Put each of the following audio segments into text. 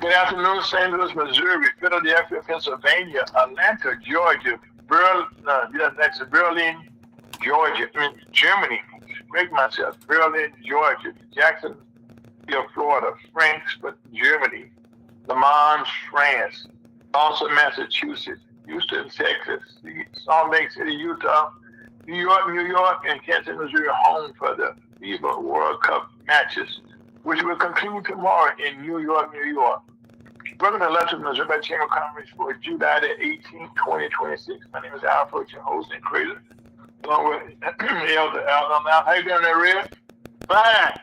Good afternoon, St. Louis, Missouri, Philadelphia, Pennsylvania, Atlanta, Georgia, next to Berlin, Georgia, Germany. Break myself. Berlin, Georgia, Jacksonville, Florida, Frankfurt, Germany, Le Mans, France, Boston, Massachusetts, Houston, Texas, Salt Lake City, Utah, New York, and Kansas, Missouri, home for the FIBA World Cup matches, which will conclude tomorrow in New York, New York. We're going to let the Missouri Chamber of Commerce for July the 18th, 2026. My name is Alfred, your host and creator, along with Elder Alden. How you doing there, Red? Fine.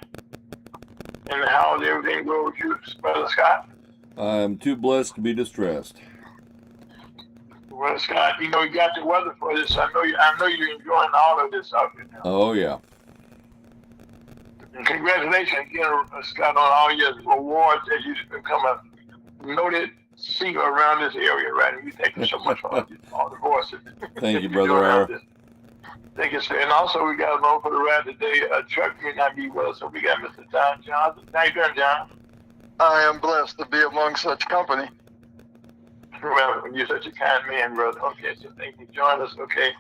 And how's everything going with you, Brother Scott? I'm too blessed to be distressed. Brother Scott, you got the weather for this. I know you're enjoying all of this out there now. Oh, yeah. And congratulations again, Scott, on all your awards as you've become a noted singer around this area, right? And we thank you so much for all the voices. Thank you, Brother R. Thank you, sir. And also, we got along for the ride today. Chuck may not be with us, so we got Mr. John Johnson. How you doing, John? I am blessed to be among such company. Well, you're such a kind man, brother. Okay, so thank you for joining us. Okay.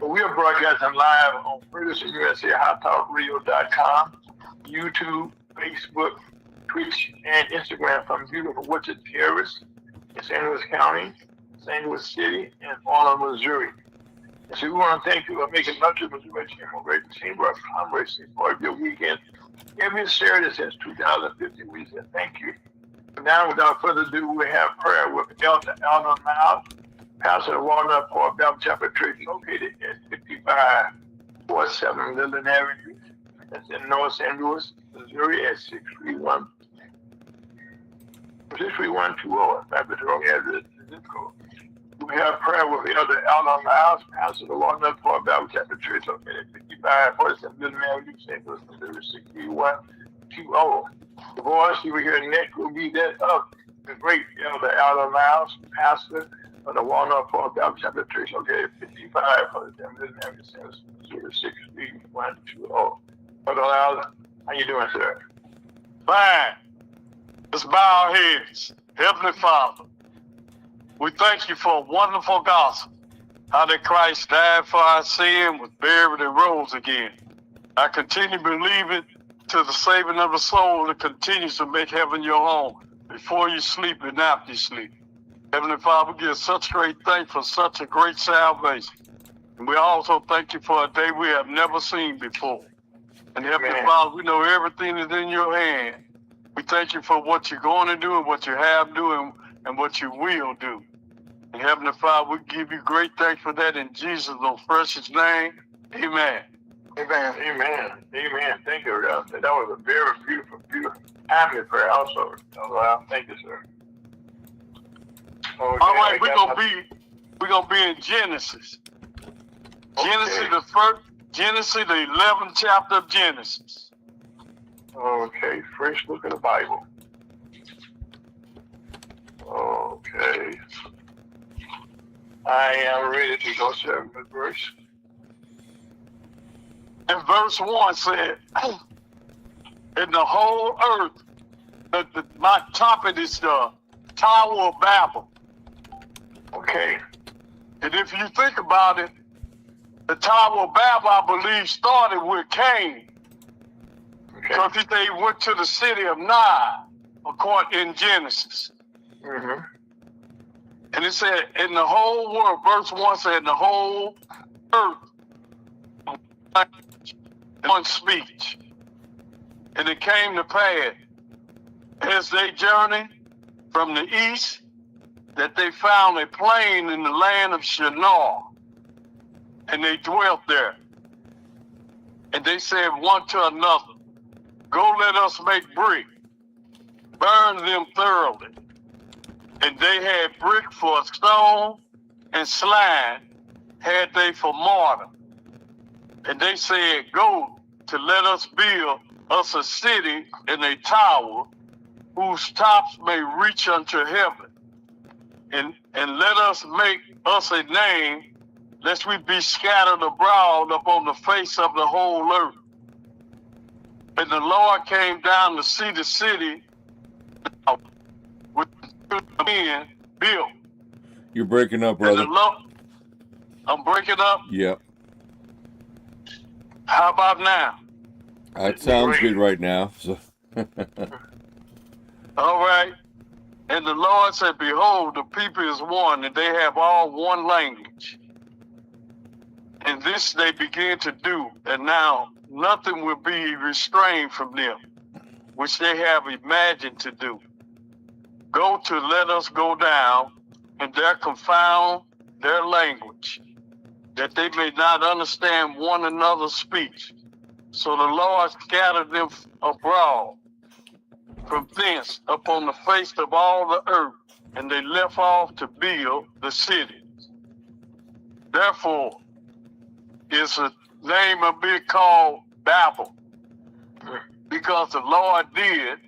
Well, we are broadcasting live on Ferguson USA, HotTalkRadio.com, YouTube, Facebook, Twitch, and Instagram from beautiful Wichita Terrace in St. Louis County, St. Louis City, and all of Missouri. And so we want to thank you for making much of Missouri Chamber of Commerce as part of your weekend. Every Saturday since 2015, we said thank you. Now, without further ado, we have prayer with Elder Alden Miles, pastor of Walnut Park Baptist Chapel Church, located at 5547 Linden Avenue. That's in North St. Louis, Missouri, at 63120. That's the wrong address, the zip code. We have prayer with Elder Alden Miles, pastor of the Walnut Park Baptist Chapel Church, located at 5547 Linden Avenue, St. Louis, Missouri, 63120. The voice you will hear next will be that of the great Elder Alden Miles, pastor of the Walnut Park Baptist Chapel Church, located at 5547 Linden Avenue, St. Louis, Missouri, 63120. Brother Alden, how you doing, sir? Fine. Let's bow our heads. Heavenly Father, we thank you for a wonderful gospel. How that Christ died for our sin, was buried, and rose again. I continue believing to the saving of the soul that continues to make heaven your home before you sleep and after you sleep. Heavenly Father, we give such great thanks for such a great salvation. And we also thank you for a day we have never seen before. And Heavenly Father, we know everything is in your hand. We thank you for what you're going to do and what you have done and what you will do. And Heavenly Father, we give you great thanks for that in Jesus' most precious name. Amen. Amen. Amen. Amen. Thank you, Ralph. That was a very beautiful, timely prayer also. Thank you, sir. Okay, all right, we're gonna be in Genesis. Okay. Genesis, the 11th chapter of Genesis. Okay, first book of the Bible. Okay. I am ready to go, sir, with verse. And verse 1 said, in the whole earth, my topic is the Tower of Babel. Okay. And if you think about it, the Tower of Babel, I believe, started with Cain. Okay. So if they went to the city of Nod, according in Genesis. Mm-hmm. And it said, in the whole world, verse 1 said, in the whole earth, one speech. And it came to pass, as they journeyed from the east, that they found a plain in the land of Shinar, and they dwelt there. And they said one to another, go let us make brick, burn them thoroughly. And they had brick for stone, and slime had they for mortar. And they said, go to let us build us a city and a tower whose tops may reach unto heaven. And let us make us a name, lest we be scattered abroad upon the face of the whole earth. And the Lord came down to see the city men built. You're breaking up, And brother. I'm breaking up. Yep. How about now? That sounds good right now. So. All right. And the Lord said, behold, the people is one, and they have all one language. And this they begin to do, and now nothing will be restrained from them, which they have imagined to do. Go to let us go down, and there confound their language, that they may not understand one another's speech. So the Lord scattered them abroad from thence upon the face of all the earth, and they left off to build the city. Therefore is the name of it called Babel, because the Lord did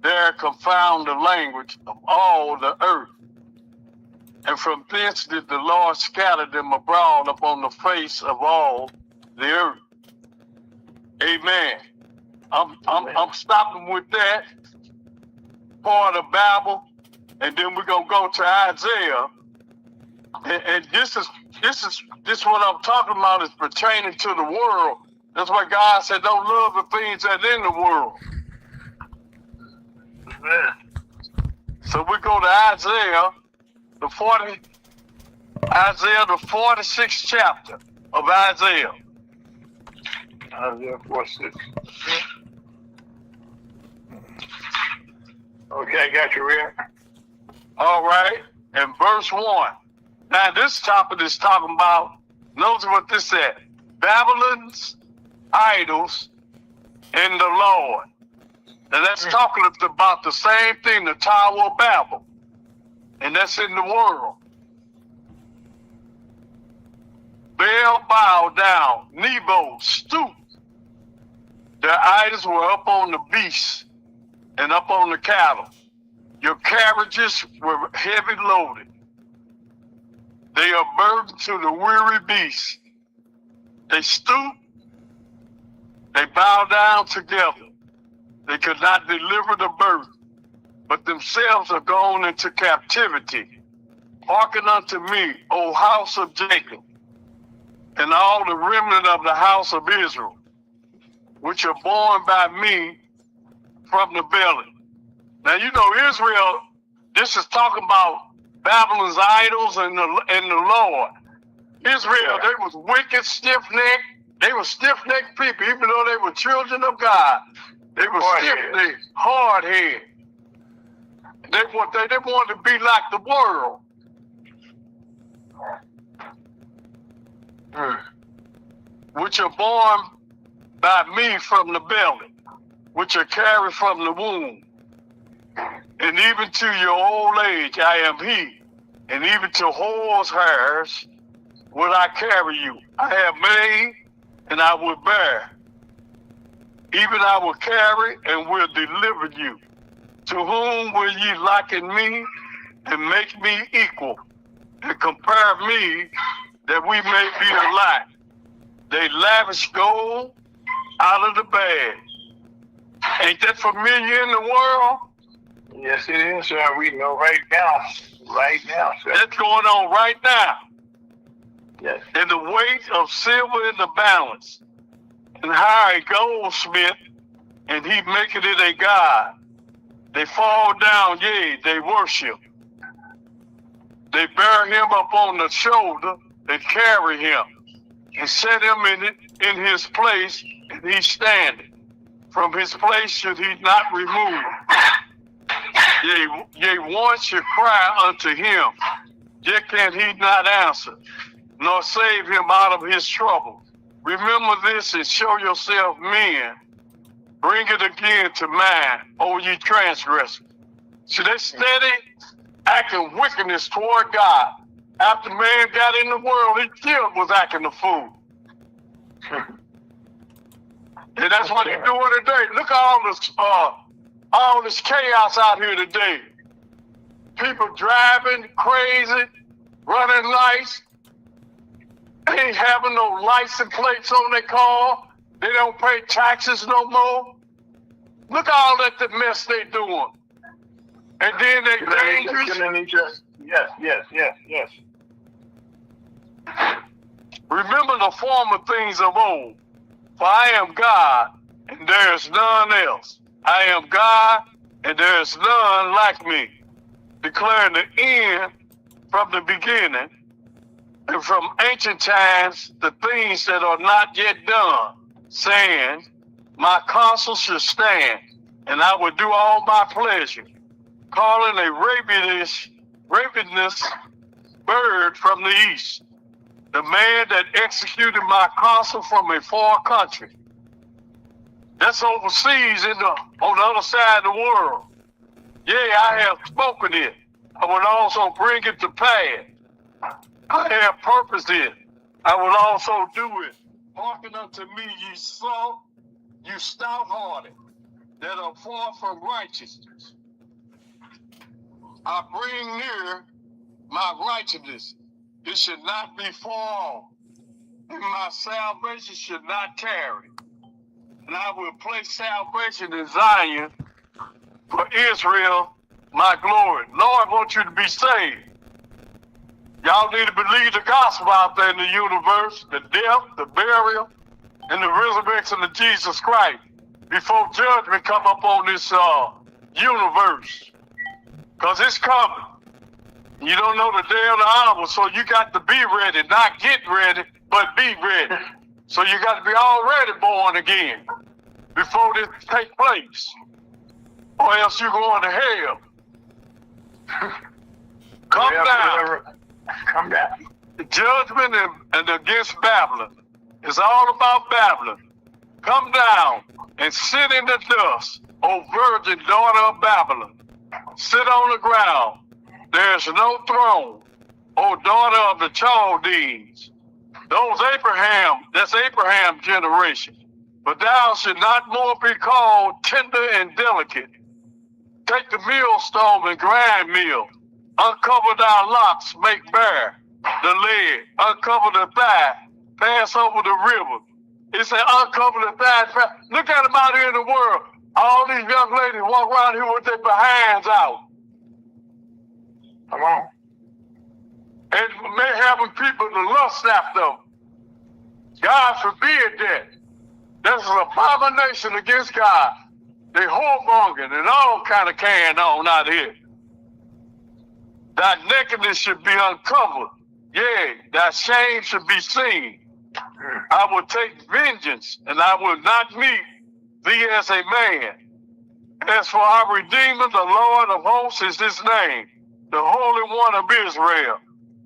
there confound the language of all the earth. And from thence did the Lord scatter them abroad upon the face of all the earth. Amen. I'm stopping with that part of Babel, and then we're gonna go to Isaiah. And this what I'm talking about is pertaining to the world. That's why God said, "Don't love the things that in the world." Amen. So we go to Isaiah, the 46th chapter of Isaiah. Isaiah 46. Okay, I got you, Rick. All right, and verse 1. Now this topic is talking about, notice what this said, Babylon's idols and the Lord. Now that's talking about the same thing, the Tower of Babel. And that's in the world. Baal bowed down, Nebo stooped. Their idols were up on the beasts and up on the cattle. Your carriages were heavy loaded. They are burdened to the weary beasts. They stoop, they bow down together. They could not deliver the burden, but themselves are gone into captivity. Hearken unto me, O house of Jacob, and all the remnant of the house of Israel, which are born by me from the belly. Now you know Israel, this is talking about Babylon's idols and the Lord. Israel, they was wicked, stiff-necked. They were stiff-necked people, even though they were children of God. They were stiff-necked, hard-headed. They wanted to be like the world. Which are born by me from the belly, which are carried from the womb. And even to your old age I am he, and even to whore's hairs will I carry you. I have made, and I will bear. Even I will carry and will deliver you. To whom will ye liken me, and make me equal, and compare me, that we may be alike? They lavish gold out of the bag. Ain't that familiar in the world? Yes, it is, sir. We know right now, sir. That's going on right now. Yes. And the weight of silver in the balance, and hire a goldsmith, and he maketh it a god. They fall down, yea, they worship. They bear him up on the shoulder, they carry him, and set him in his place, and he standeth. From his place should he not remove. Yea, once you cry unto him, yet can he not answer, nor save him out of his trouble. Remember this and show yourself men. Bring it again to mind, O ye transgressors. See, they steady acting wickedness toward God. After man got in the world, he still was acting a fool. And that's what they're doing today. Look at all this chaos out here today. People driving crazy, running lights, ain't having no license plates on their car. They don't pay taxes no more. Look at all that the mess they doing. And then they're Killing dangerous. each other. Yes. Remember the former things of old. For I am God, and there is none else. I am God, and there is none like me. Declaring the end from the beginning, and from ancient times the things that are not yet done, saying, my counsel should stand, and I will do all my pleasure, calling a ravenous bird from the east, the man that executed my counsel from a far country. That's overseas on the other side of the world. Yea, I have spoken it. I will also bring it to pass. I have purposed it. I will also do it. Hearken unto me, ye slow, you stout-hearted, that are far from righteousness. I bring near my righteousness. It should not be far off, and my salvation should not tarry. And I will place salvation in Zion for Israel, my glory. Lord wants you to be saved. Y'all need to believe the gospel out there in the universe, the death, the burial, and the resurrection of Jesus Christ before judgment come up on this universe. Because it's coming. You don't know the day or the hour, so you got to be ready, not get ready, but be ready. So you got to be already born again before this take place, or else you're going to hell. Come down. Come down. The judgment and against Babylon. It's all about Babylon. Come down and sit in the dust, O virgin daughter of Babylon. Sit on the ground. There's no throne, O daughter of the Chaldeans. That's Abraham's generation. But thou should not more be called tender and delicate. Take the millstone and grind meal. Uncover thy locks, make bare the leg. Uncover the thigh, pass over the river. It said uncover the thigh. Look at them out here in the world. All these young ladies walk around here with their behinds out. Come on. And may having people to lust after them. God forbid that. That's an abomination against God. They whoremongering and all kind of carrying on out here. Thy nakedness should be uncovered. Yea, thy shame should be seen. I will take vengeance, and I will not meet thee as a man. As for our Redeemer, the Lord of hosts is his name, the Holy One of Israel.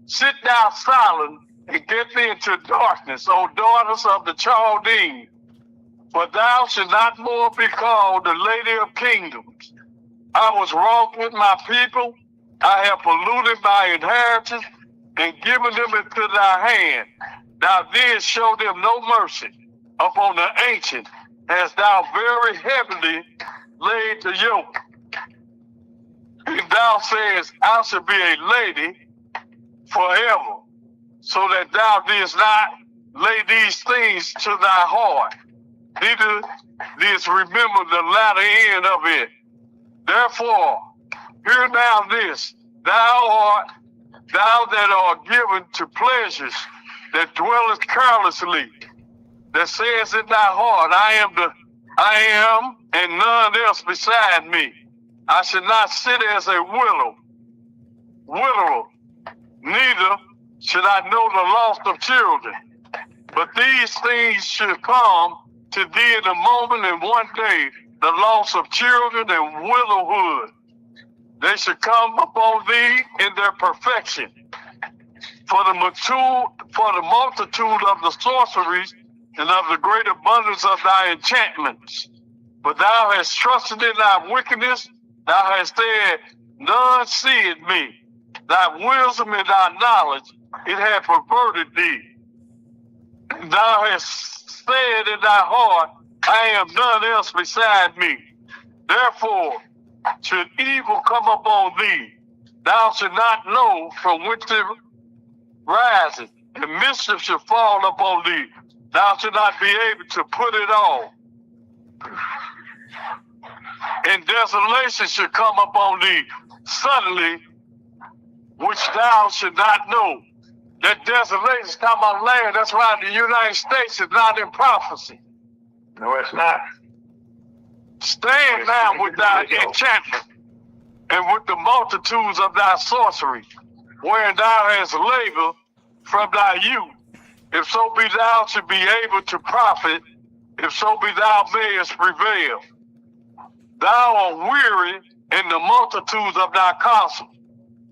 Sit thou silent and get thee into darkness, O daughters of the Chaldeans. For thou shalt not more be called the Lady of Kingdoms. I was wroth with my people. I have polluted my inheritance and given them into thy hand. Thou didst show them no mercy. Upon the ancient hast thou very heavily laid the yoke. And thou sayest, I shall be a lady forever, so that thou didst not lay these things to thy heart, neither didst remember the latter end of it. Therefore, hear now this, thou that art given to pleasures, that dwelleth carelessly, that says in thy heart, I am, and none else beside me. I shall not sit as a widower, neither should I know the loss of children. But these things should come to thee in a moment, and one day, the loss of children and widowhood. They should come upon thee in their perfection. For the multitude of the sorceries and of the great abundance of thy enchantments. But thou hast trusted in thy wickedness. Thou hast said, none seeth me. Thy wisdom and thy knowledge, it hath perverted thee. And thou hast said in thy heart, I am none else beside me. Therefore, should evil come upon thee, thou shalt not know from which it riseth, and mischief shall fall upon thee. Thou shalt not be able to put it off. and desolation should come upon thee suddenly, which thou should not know. That desolation is talking about land. That's why the United States is not in prophecy. No, it's not. Stand now with thy enchantment and with the multitudes of thy sorcery, wherein thou hast labored from thy youth. If so be thou should be able to profit, if so be thou mayest prevail. Thou art weary in the multitudes of thy counsel.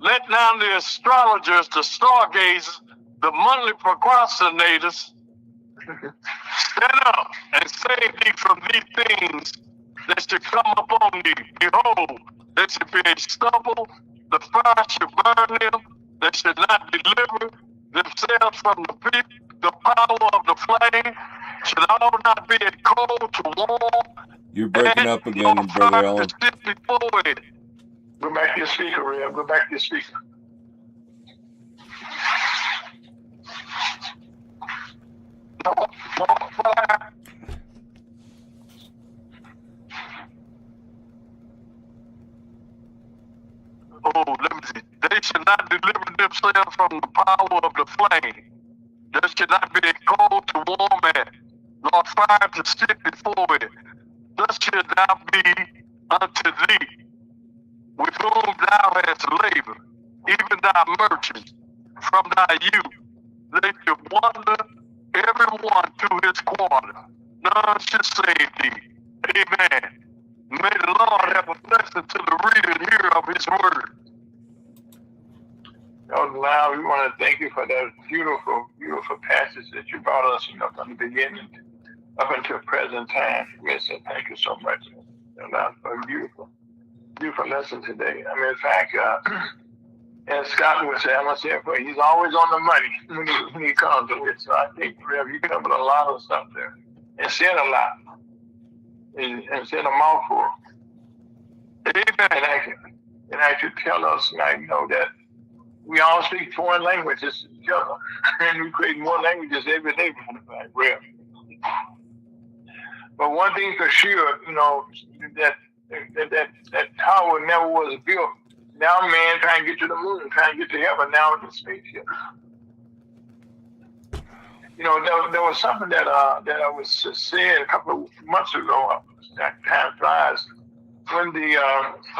Let now the astrologers, the stargazers, the monthly procrastinators stand up and save thee from these things that should come upon thee. Behold, they should be a stubble, the fire should burn them, they should not deliver themselves from the people, the power of the flame, should all not be a cold to warm. You're breaking up again, Brother Allen. Go back to your speaker, Rev. Go back to your speaker. Oh, let me see. They should not deliver themselves from the power of the flame. There should not be a cold to warm at, nor fire to sit before it. Thus should thou be unto thee, with whom thou hast labored, even thy merchants, from thy youth. They should wander every one to his quarter. None should save thee. Amen. May the Lord have a blessing to the reader and hearer of his word. Elder Lyle, we want to thank you for that beautiful, beautiful passage that you brought us, from the beginning up until present time. We say thank you so much, Elder Lyle, for a beautiful, beautiful lesson today. I mean, in fact, as Scott would say, I must say, he's always on the money when he comes to it. So I think, Rev, you covered a lot of stuff there and said a lot and said a mouthful. And I should tell us, that we all speak foreign languages together, and we create more languages every day, Rev. But one thing for sure, that tower never was built. Now man trying to get to the moon, trying to get to heaven, now in the spaceship. There was something that I was saying a couple of months ago, that time flies, when the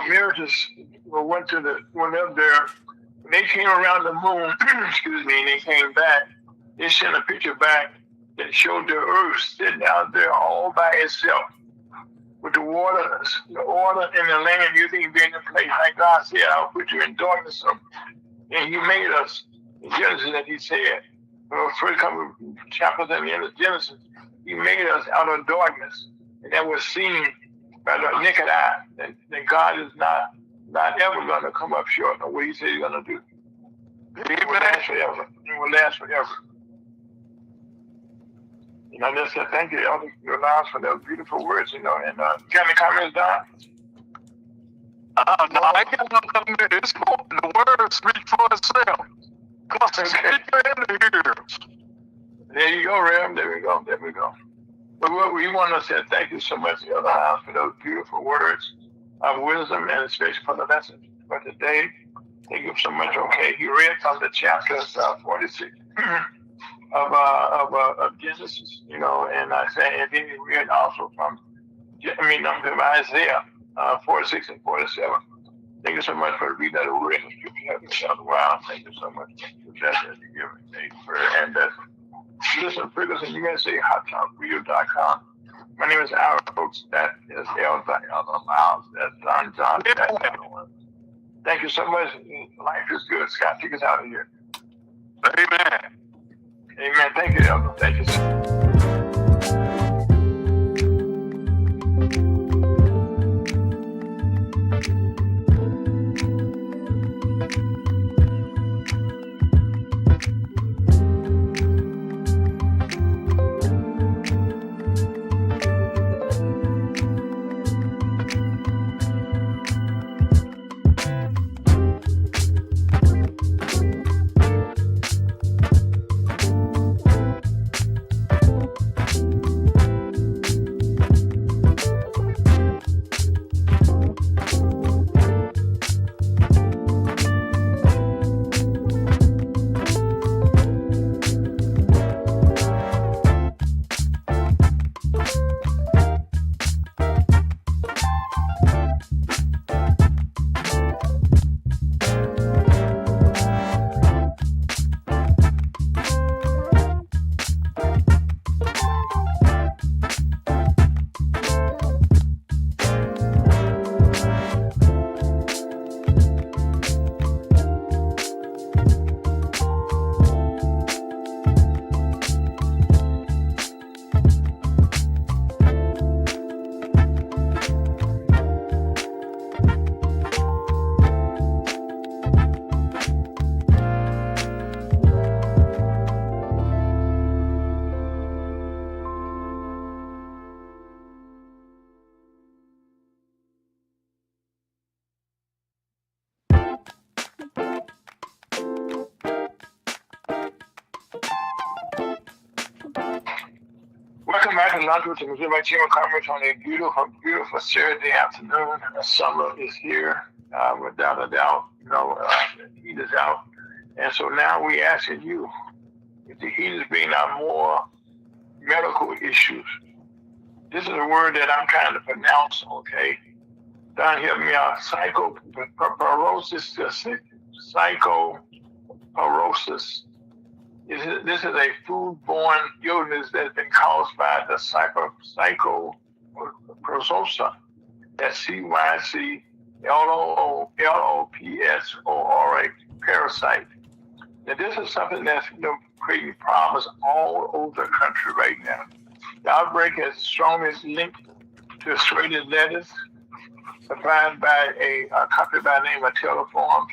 Americans went up there, when they came around the moon, excuse me, and they came back, they sent a picture back that showed the earth sitting out there all by itself, with the water and the land, you think being in place. Like God said, I'll put you in darkness. And he made us, in Genesis, that he said, first couple of chapters in the end of Genesis, he made us out of darkness. And that was seen by the naked eye, that God is not ever going to come up short of what he said he's going to do. It will last forever. It will last forever. And I just said, thank you, Elder Lyle, for those beautiful words, and got any comments, Don? No, I got no comments. It's cool. The word speaks for itself. Because it's in the ears. There you go, Ram. There we go. But we want to say thank you so much, Elder Lyle, for those beautiful words of wisdom, and especially for the lesson for today. Thank you so much. Okay, he read from the chapter 46. Of Genesis, and I say, and then he read also from Isaiah 46 and 47. Thank you so much for reading that word. Wow, thank you so much for that you give me. And listen, Ferguson, you can say hottalkradio.com. My name is Aaron, folks. That is Elder Miles. That's Don John. Thank you so much. Life is good. Scott, take us out of here. Amen. Amen. Thank you, Elder. Thank you, sir. Welcome back to lunch with the Missouri Chamber of Commerce on a beautiful, beautiful Saturday afternoon. The summer is here, without a doubt. The heat is out. And so now we asking you, if the heat is bringing out more medical issues, this is a word that I'm trying to pronounce, okay? Don, help me out. Psychoporosis. Psychoporosis. This is a foodborne illness that's been caused by the psychoporosis. That's CYCLOOPSORA parasite. Now, this is something that's creating problems all over the country right now. The outbreak has shown its link to shredded lettuce supplied by a company by the name of Teleform,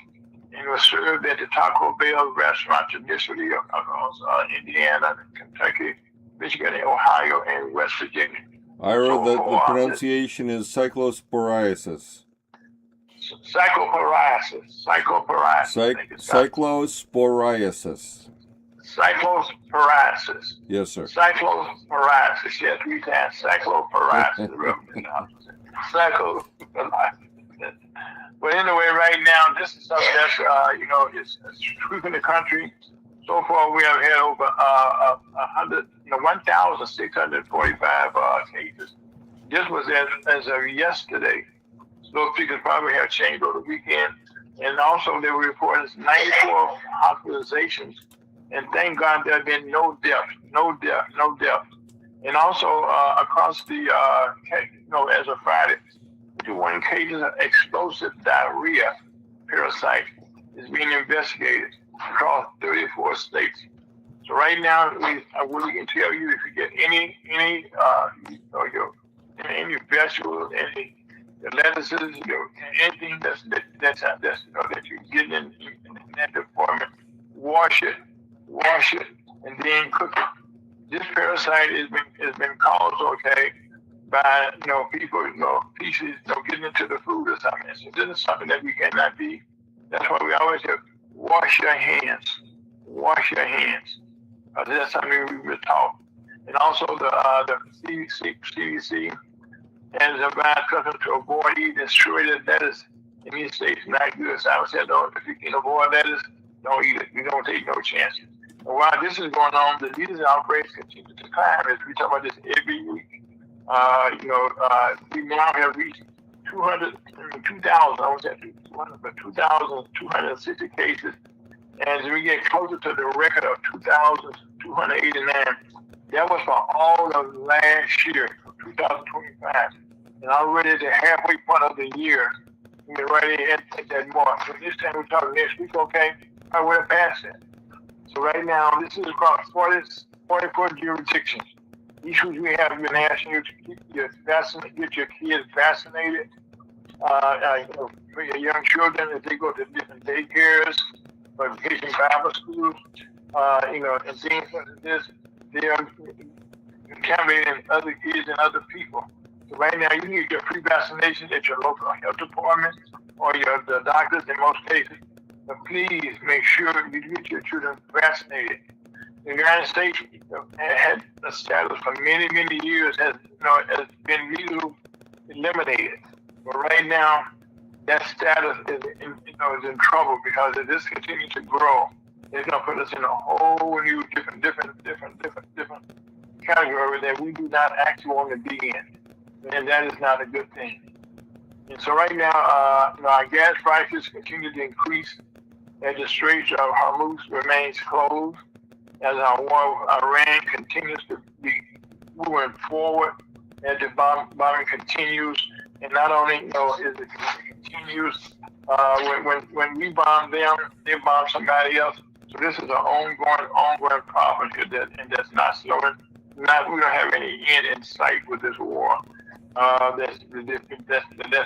and was served at the Taco Bell restaurants initially across Indiana, Kentucky, Michigan, Ohio, and West Virginia. Ira, the pronunciation is cyclosporiasis. Cyclosporiasis. Cyclosporiasis. Cyclosporiasis. Yes, sir. Cyclosporiasis. Yes, 3 times. Cyclosporiasis. Cyclosporiasis. But anyway, right now, this is something that's, it's sweeping the country. So far, we have had over 1,645 cases. This was as of yesterday. Those figures probably have changed over the weekend. And also, they were reporting 94 hospitalizations. And thank God there have been no deaths. And also, across the, as of Friday, 21 cases of explosive diarrhea parasite is being investigated across 34 states. So right now, what we can tell you, if you get any vegetables, any lettuces, anything that you're getting in that department, wash it, and then cook it. This parasite has been caused, by people, pieces, getting into the food or something. So this is something that we cannot be. That's why we always have wash your hands. That's something we were taught. And also the CDC has advised customers to avoid eating shredded lettuce in these states. Not good. So I would say, if you can avoid lettuce, don't eat it. You don't take no chances. And while this is going on, the disease outbreaks continue to climb. As we talk about this every week. We now have reached 2,260 cases. And as we get closer to the record of 2,289, that was for all of last year, 2025. And already at the halfway point of the year, we're ready at that mark. So this time we're talking next week, we're past that. So right now, this is across 44 jurisdictions. Issues we have been asking you to get your kids vaccinated. For your young children, if they go to different daycares or vacation Bible schools, and things like this, they are contaminating other kids and other people. So right now, you need your pre-vaccination at your local health department or the doctors in most cases. But please make sure you get your children vaccinated. The United States had a status for many, many years has been legally eliminated. But right now, that status is in trouble because if this continues to grow, it's going to put us in a whole new different category that we do not actually want to be in. And that is not a good thing. And so right now, our gas prices continue to increase as the Strait of Hormuz remains closed. As our war with Iran continues to be moving forward, as the bombing continues, and not only is it continues when we bomb them, they bomb somebody else. So this is an ongoing problem here, and that's not slowing. We don't have any end in sight with this war. That's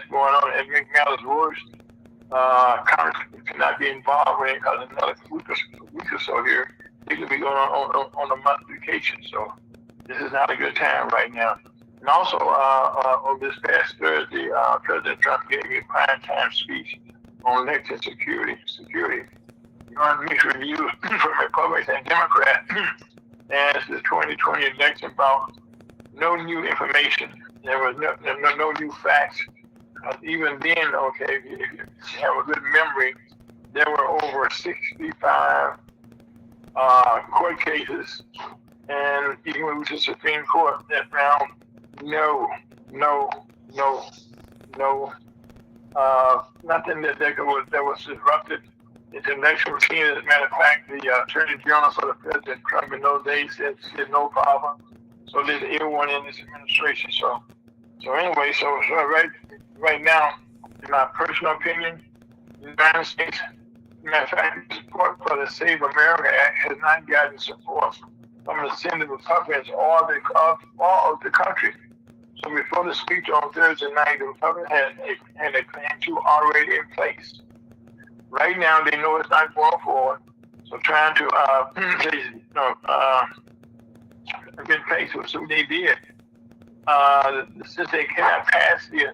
going on. And make matters worse, Congress cannot be involved with it because another week or so here, they could be going on a month vacation. So this is not a good time right now. And also, on this past Thursday, President Trump gave a prime time speech on election security. You're on mixed reviews from Republicans and Democrats as the 2020 election brought no new information. There was no new facts. Even then, okay, if you have a good memory, there were over 65 court cases, and even with the Supreme Court that found no, nothing that was disrupted intellectual routine. As a matter of fact, the Attorney General for the President Trump in those days said no problem. So did everyone in this administration. So anyway, so right now, in my personal opinion, the United States, as a matter of fact, support for the Save America Act has not gotten support from the Senate Republicans or of the country. So before the speech on Thursday night, the Republicans had a plan to already in place. Right now, they know it's not going forward. So trying to get in place with what they did. Since they cannot pass the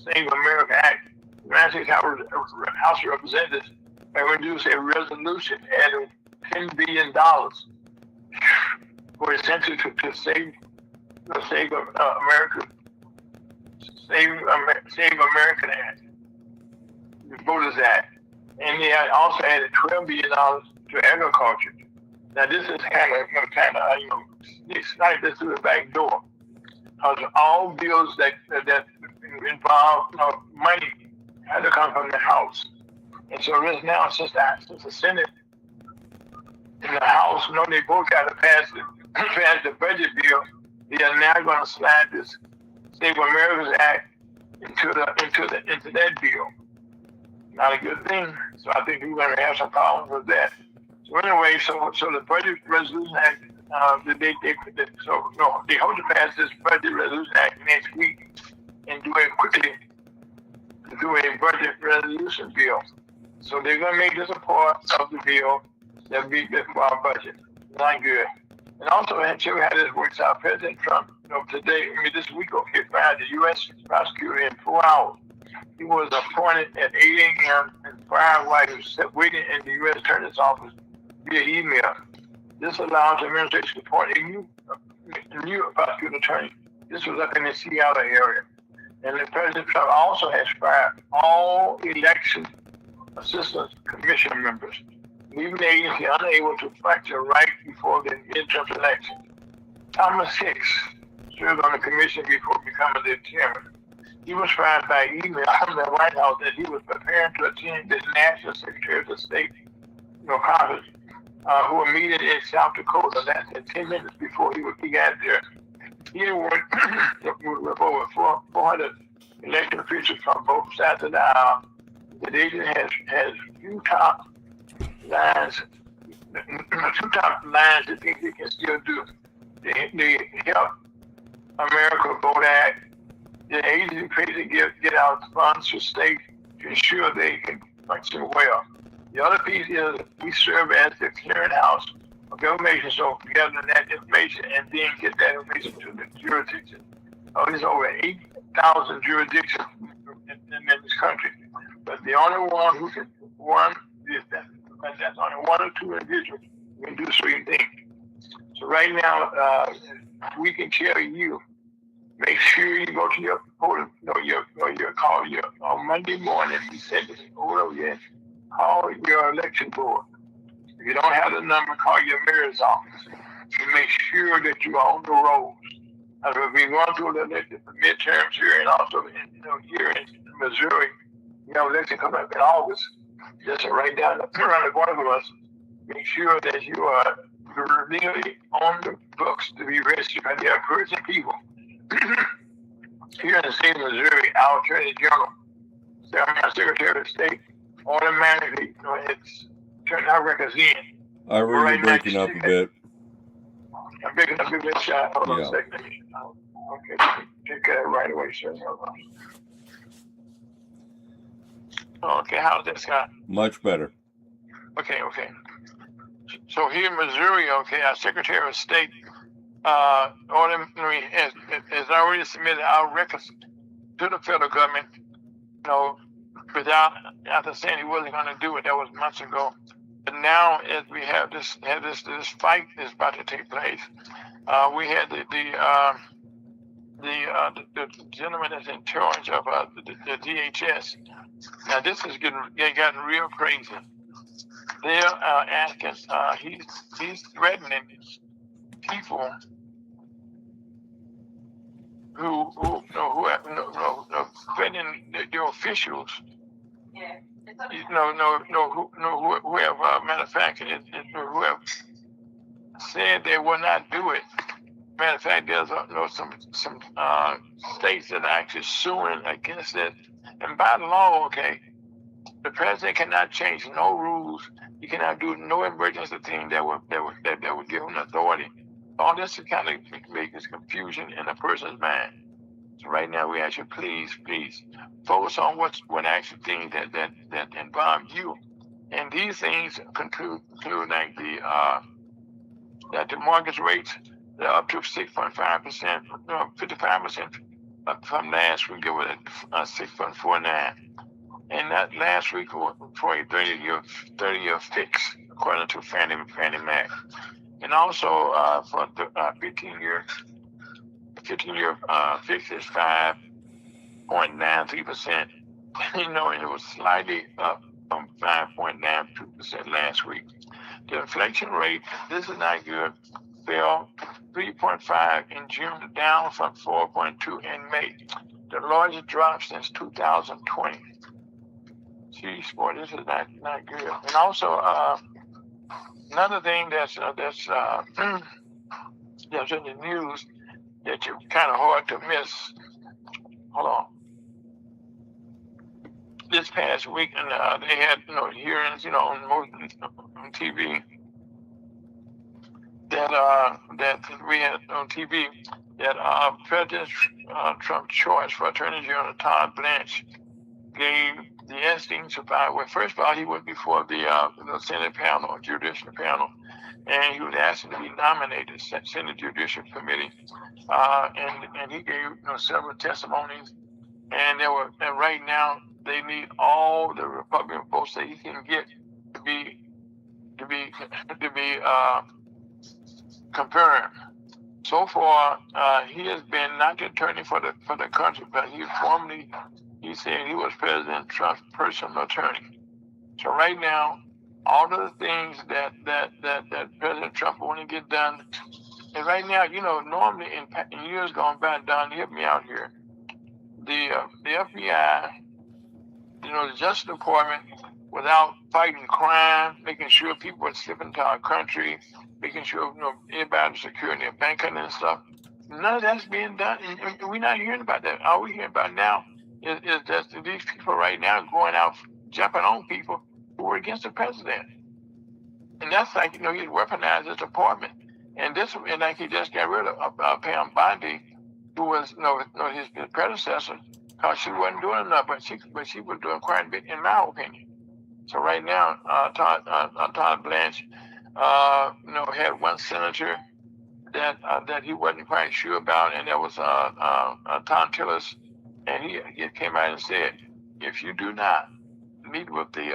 Save America Act, the United States House of Representatives have introduced a resolution adding $10 billion for essentially to save America, Save American Act, the Voters Act, and they also added $12 billion to agriculture. Now this is kind of slide this through the back door, because all bills that involve money had to come from the House, and so it is now since the Senate and the House, they both got to pass the budget bill. They are now going to slide this Save America's Act into that bill. Not a good thing. So I think we're going to have some problems with that. So anyway, so the Budget Resolution Act, they hope to pass this Budget Resolution Act next week and do it quickly, do a budget resolution bill. So they're going to make this a part of the bill that will be good for our budget. Not good. And also, until we had this works out, President Trump, this week, fired the U.S. prosecutor in 4 hours. He was appointed at 8 a.m. and fired while he was waiting in the U.S. Attorney's office via email. This allows the administration to appoint a new prosecuting attorney. This was up in the Seattle area. And the President Trump also has fired all election assistance commission members, leaving the agency unable to function right before the midterm election. Thomas Hicks served on the commission before becoming the chairman. He was fired by email from the White House that he was preparing to attend the National Secretary of State conference, who were meeting in South Dakota. That's 10 minutes before he got there. He worked with over 400 election officials from both sides of the aisle. The agency has two top lines that think they can still do. The Help America Vote Act. The agency pays to get out funds to states to ensure they can function well. The other piece is we serve as the clearinghouse of information, so gather that information and then get that information to the jurisdiction. There's over 8,000 jurisdictions in this country, but the only one who can that's only one or two individuals who can do certain things. So right now, we can tell you, make sure you go to your polling, your call on Monday morning. We said this over again. Call your election board. If you don't have the number, call your mayor's office to make sure that you are on the rolls. As we're going through the midterms here, and also here in Missouri, election coming up in August. Just right down around the corner from us. Make sure that you are legally on the books to be registered by the person people. Here in the state of Missouri, our Attorney General, Secretary of State, automatically, it's turning our records in. I heard you breaking up a bit. I'm breaking up a bit, shot. Hold on a second. Okay, take that right away, sir. Okay, how's that, Scott? Much better. Okay. So here in Missouri, our Secretary of State has already submitted our records to the federal government, after saying he wasn't going to do it. That was months ago. But now, as we have this fight that's about to take place, we had the gentleman that's in charge of the DHS. Now this is gotten real crazy. They're asking. He's threatening people who threatening the officials. Whoever manufactured it, whoever said they will not do it. Matter of fact, there's some states that are actually suing against it. And by law, okay, the president cannot change no rules. He cannot do no emergency thing that would give him authority. All this is kind of makes confusion in a person's mind. So right now, we ask you, please focus on what actual things that involve you. And these things include like that the mortgage rates, they're up to 6.5%, 55% from last week. It was at 6.49, and that last week was for a 30-year fix, according to Fannie Mae, and also for the 15-year fix is 5.93%. And it was slightly up from 5.92% last week. The inflation rate, this is not good, fell 3.5 in June, down from 4.2 in May. The largest drop since 2020. Jeez, boy, this is not good. And also, another thing that's in the news that you're kind of hard to miss. Hold on. This past week, and they had hearings, on TV. That we had on TV that President Trump's choice for Attorney General Todd Blanche gave the Epstein survivor. Well, first of all, he went before the Senate panel, Judicial panel, and he was asked to be nominated to Senate Judicial Committee, and he gave several testimonies, and right now they need all the Republican votes that he can get to be confirmed. So far, he has been not the attorney for the country, but he said he was President Trump's personal attorney. So right now, all of the things that President Trump want to get done, and right now, normally in years gone by, Don, help me out here. The FBI, the Justice Department, without fighting crime, making sure people are slipping into our country, making sure everybody's securing their bank account and stuff. None of that's being done, and we're not hearing about that. All we're hearing about now is that these people right now going out jumping on people who were against the president, and that's like he's weaponized his department. And like he just got rid of Pam Bondi, who was his predecessor, because she wasn't doing enough, but she was doing quite a bit, in my opinion. So right now, Todd Blanche, had one senator that he wasn't quite sure about, and that was Tom Tillis, and he came out and said, if you do not meet with the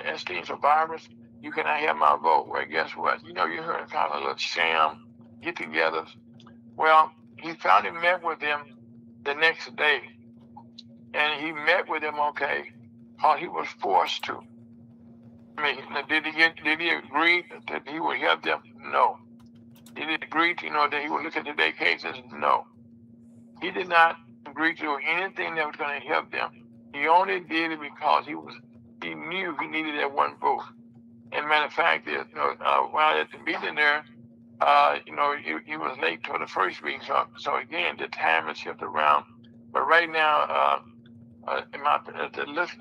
Epstein survivors, you cannot have my vote. Well, guess what? You heard kind of a little sham get-togethers. Well, he finally met with them the next day, and he met with them, how he was forced to. I mean, did he agree that he would help them? No. Did he agree to, that he would look into their cases? No. He did not agree to do anything that was going to help them. He only did it because he knew he needed that one vote. And matter of fact, while at the meeting there, he was late to the first meeting. So again, the time has shifted around. But right now,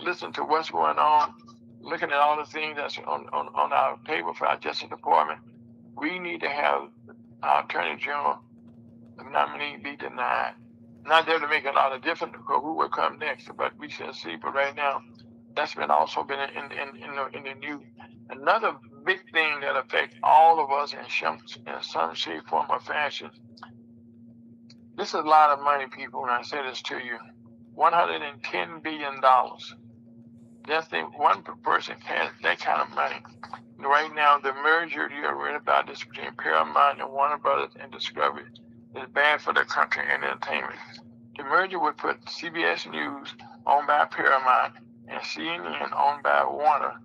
listen to what's going on, looking at all the things that's on our table for our Justice Department, we need to have our Attorney General nominee be denied. Not there to make a lot of difference who will come next, but we shall see. But right now, that's also been in the news. Another big thing that affects all of us in some shape, form, or fashion. This is a lot of money, people, when I say this to you. $110 billion. That's one person has that kind of money. right now the merger you have read about this between Paramount and Warner Brothers and Discovery is bad for the country and entertainment. The merger would put CBS News owned by Paramount and CNN owned by Warner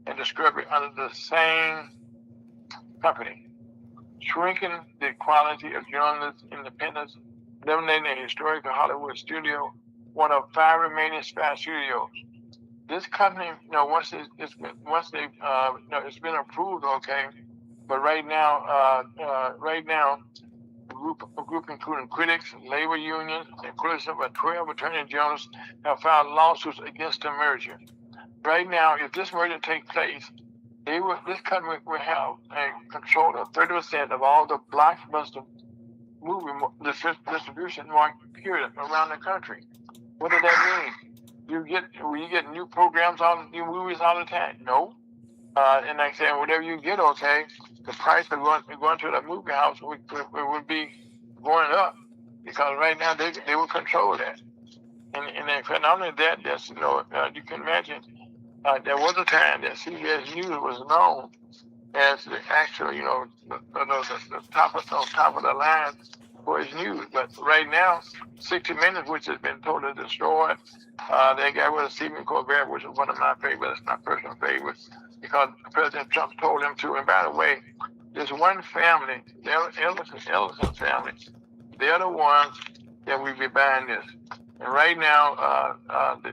and Discovery under the same company, shrinking the quality of journalist independence, eliminating a historical Hollywood studio, one of 5 remaining spy studios. This company, once it's been approved, okay, but right now, a group including critics, labor unions, and critics of 12 attorney generals have filed lawsuits against the merger. Right now, if this merger takes place, this company will have a control of 30% of all the blockbuster movie distribution market period around the country. What does that mean? You get new programs, new movies all the time? No. And like I said, whatever you get, okay, the price of going to the movie house would be going up because right now they will control that. And not only that, you can imagine there was a time that CBS News was known as the actual, the top of the line for its news. But right now, 60 Minutes, which has been totally destroyed, they got rid of Stephen Colbert, which is one of my favorites, my personal favorites, because President Trump told him to. And by the way, there's one family, the Ellison family, they're the ones that will be buying this. And right now,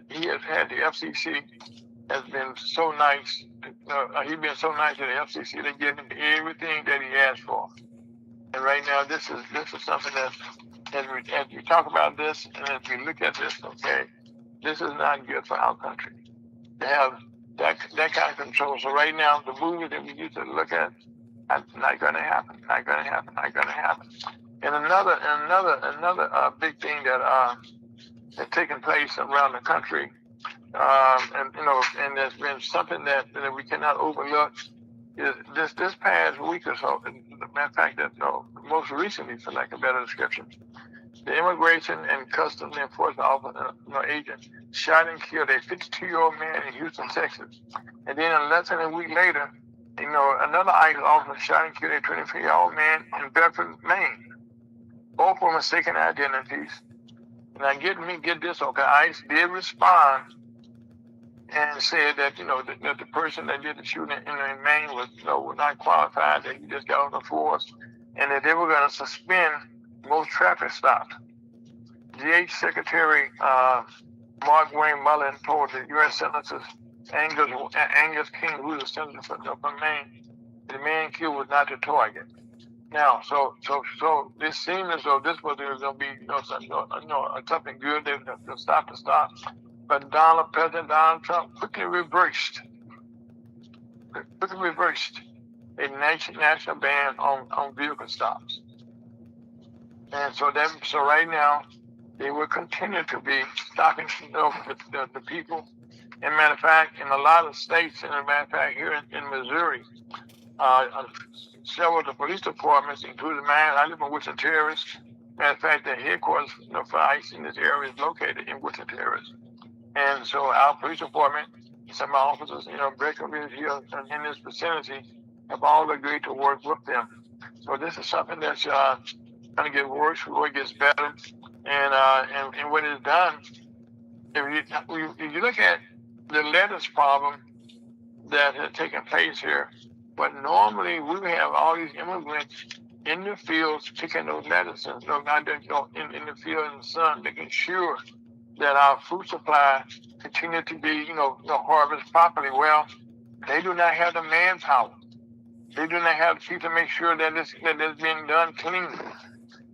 he has had the FCC has been so nice. He's been so nice to the FCC. They give him everything that he asked for. And right now, this is something that, as we talk about this, and as we look at this, okay, this is not good for our country to have that kind of control. So right now, the movies that we used to look at, not going to happen. And another big thing that has taken place around the country, and there's been something that we cannot overlook, is this past week or so. As a matter of fact, that most recently, for lack of a better description, the Immigration and Customs Enforcement agent shot and killed a 52-year-old man in Houston, Texas. And then less than a week later, another ICE officer shot and killed a 23-year-old man in Bedford, Maine. Both were mistaken identities. Now get this, okay, ICE did respond and said that, that the person that did the shooting in Maine was not qualified, that he just got on the force, and that they were going to suspend most traffic stops. DH Secretary Mark Wayne Mullen told the U.S. Senators Angus King, who's a senator from Maine, the man killed was not the target. Now, so this seemed as though this was going to be something good. They'll stop the stop. But President Donald Trump quickly reversed a national ban on vehicle stops. And so right now, they will continue to be stopping the people. And matter of fact, in a lot of states, and as a matter of fact, here in Missouri, several of the police departments, including mine, I live in Woodson Terrace. Matter of fact, the headquarters for ICE in this area is located in Woodson Terrace. And so our police department, some of our officers, Breckenridge here in this vicinity, have all agreed to work with them. So this is something that's going to get worse before it gets better. And what is done, if you look at the lettuce problem that has taken place here, but normally we have all these immigrants in the fields picking those lettuces, not in the field in the sun, making sure that our food supply continue to be, harvested properly. Well, they do not have the manpower. They do not have the people to make sure that it's being done cleanly.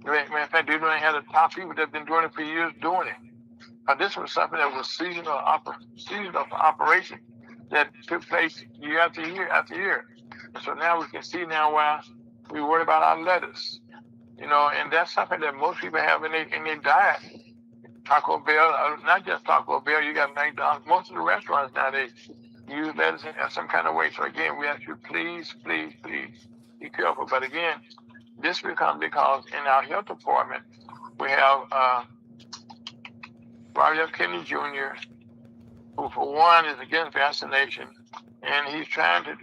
In fact, they do not have the top people that have been doing it for years doing it. This was something that was seasonal operation that took place year after year after year. And so now we can see why we worry about our lettuce. And that's something that most people have in their diet. Taco Bell, not just Taco Bell, you got McDonald's. Most of the restaurants nowadays use lettuce in some kind of way. So again, we ask you, please be careful. But again, this becomes because in our health department, we have Robert F. Kennedy Jr., who for one is against vaccination, and he's trying to,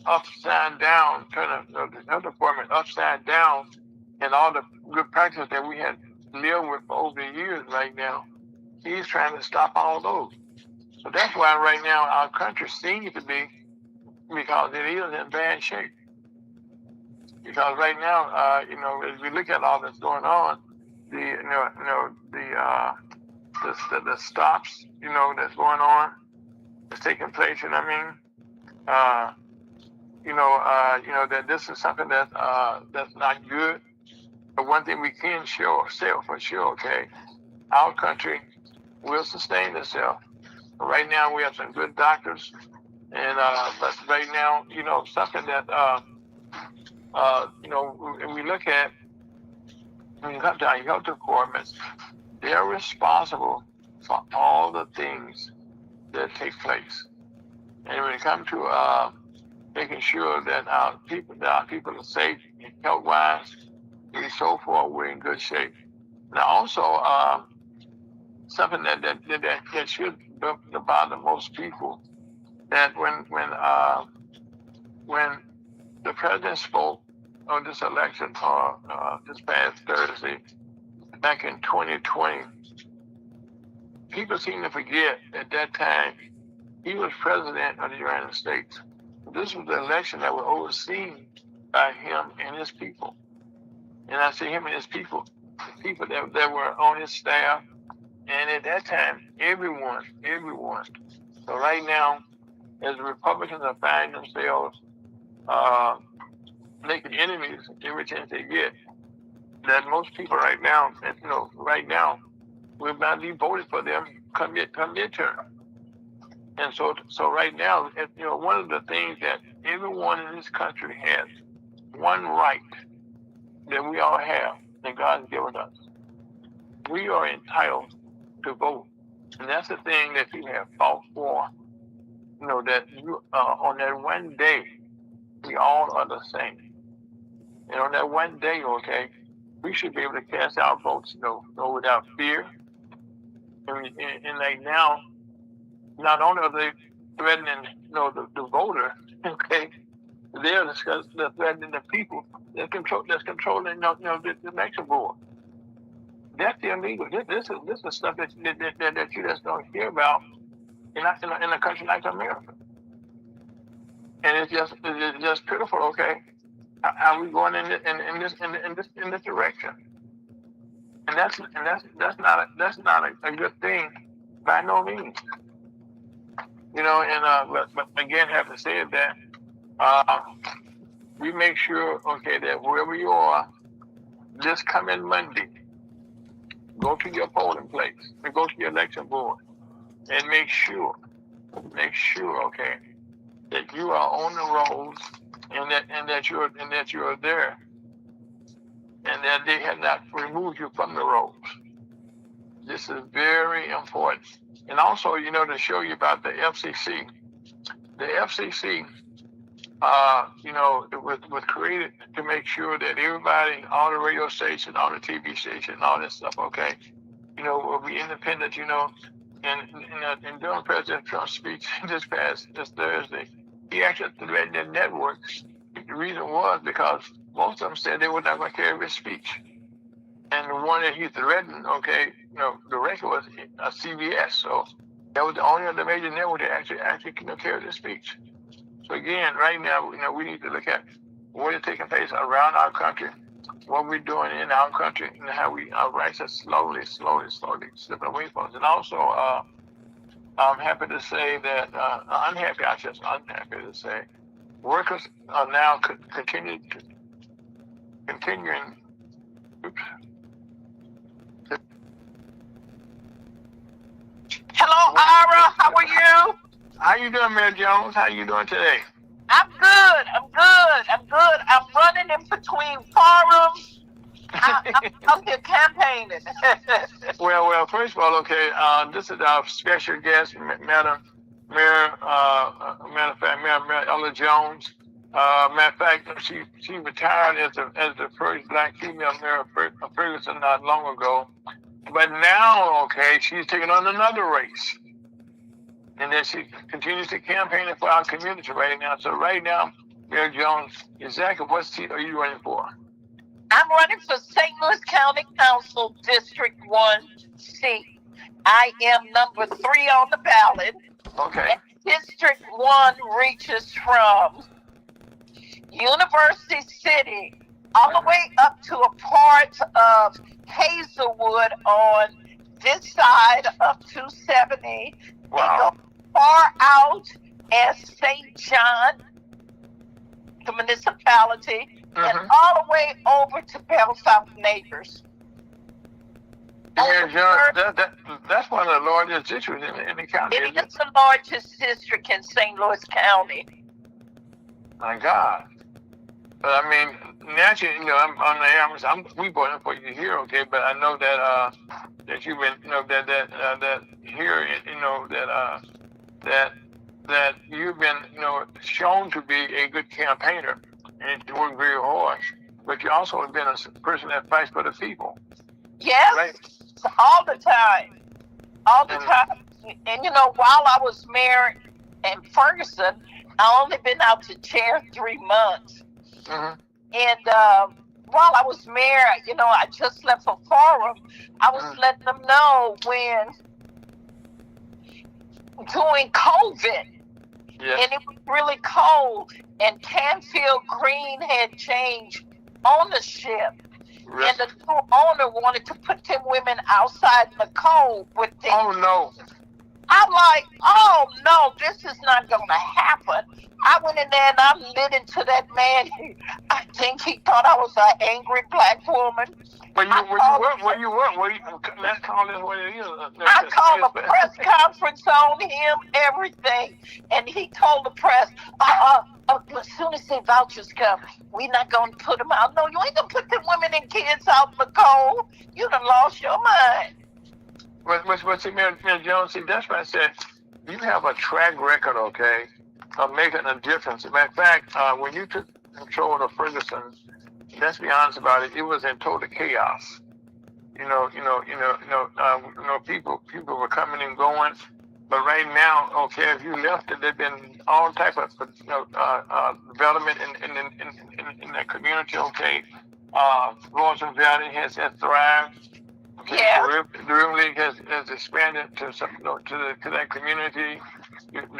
upside down, turn the health department upside down, and all the good practices that we had lived with for over the years right now. He's trying to stop all those. So that's why right now our country seems to be, because it is in bad shape. Because right now, as we look at all that's going on, the stops, that's going on, that's taking place. That this is something that's not good. But one thing we can say for sure, okay, our country will sustain itself. Right now, we have some good doctors, and but right now, something that we look at, when you come to our health departments, they're responsible for all the things that take place. And when it comes to making sure that our people are safe, health-wise, and so forth, we're in good shape. Now, also, something that should bother most people, that when the president spoke on this election, this past Thursday, back in 2020, people seem to forget at that time he was president of the United States. This was the election that was overseen by him and his people. And I say him and his people, the people that were on his staff, and at that time, everyone. So right now, as the Republicans are finding themselves making enemies every chance they get, that most people right now, will not be voted for them come midterm. And so right now, one of the things that everyone in this country has, one right that we all have, that God has given us. We are entitled to vote. And that's the thing that you have fought for, that you on that one day, we all are the same. And on that one day, okay, we should be able to cast our votes, without fear. And like now, not only are they threatening, the voter, okay, they're threatening the people that's controlling, the election board. That's illegal. This is stuff that you just don't hear about in a country like America. And it's just pitiful, okay, how we going in this direction. And that's not a good thing by no means. But again, having said that, we make sure, okay, that wherever you are, this coming Monday, go to your polling place, and go to your election board, and make sure, okay, that you are on the rolls, and that you're there, and that they have not removed you from the rolls. This is very important. And also, to show you about the FCC. The FCC, was created to make sure that everybody, all the radio stations, all the TV stations, all this stuff, okay, will be independent, And during President Trump's speech this Thursday, he actually threatened the networks. The reason was because most of them said they were not going to carry his speech. And the one that he threatened, okay, the record was CBS. So that was the only other major network that actually carry the speech. So again, right now, we need to look at what is taking place around our country, what we're doing in our country, and how our rights are slowly slipping away from us. And also, I'm happy to say that, unhappy to say, workers are now continuing. Oops. Hello, Ira. How are you? How you doing, Mayor Jones? How you doing today? I'm good. I'm running in between forums. I'm out here campaigning. Well, first of all, okay, this is our special guest, Mayor Ella Jones. Matter of fact, she retired as the first black female mayor of Ferguson not long ago. But now, okay, she's taking on another race. and that she continues to campaign for our community right now. So right now, Mayor Jones, exactly what seat are you running for? I'm running for St. Louis County Council District 1 seat. I am number 3 on the ballot. Okay. And District 1 reaches from University City all the way up to a part of Hazelwood on this side of 270. Wow. They go far out as St. John, the municipality, and all the way over to Bell South Neighbors. Mayor Jones, that's one of the largest districts in the county. It is the largest district in St. Louis County. My God. But I mean, naturally, you know, I'm on the air. We voting for you here, okay? But I know that that you've been, you know, that here, you know, that you've been, you know, shown to be a good campaigner and to work very hard. But you also have been a person that fights for the people. Yes, right? all the time. All the time. And, you know, while I was mayor in Ferguson, I only been out to chair 3 months. And while I was mayor, you know, I just left a forum. I was letting them know when during COVID, and it was really cold, and Canfield Green had changed ownership. And the new owner wanted to put them women outside in the cold with them. Oh, no. I'm like, oh, no, this is not going to happen. I went in there and I lit into that man. I think he thought I was an angry black woman. Let's call this what it is. I called a press conference on him, everything. And he told the press, as soon as the vouchers come, we're not going to put them out. No, you ain't going to put them women and kids out in the cold. You done lost your mind. Well, see, Mayor Jones, see, that's why I said you have a track record, okay, of making a difference. As a matter of fact, when you took control of Ferguson, let's be honest about it, it was in total chaos. People were coming and going. But right now, okay, if you left it, there's been all type of development in the community. Okay, Rosen Valley has thrived. Okay, Yeah. the River League has expanded to that community,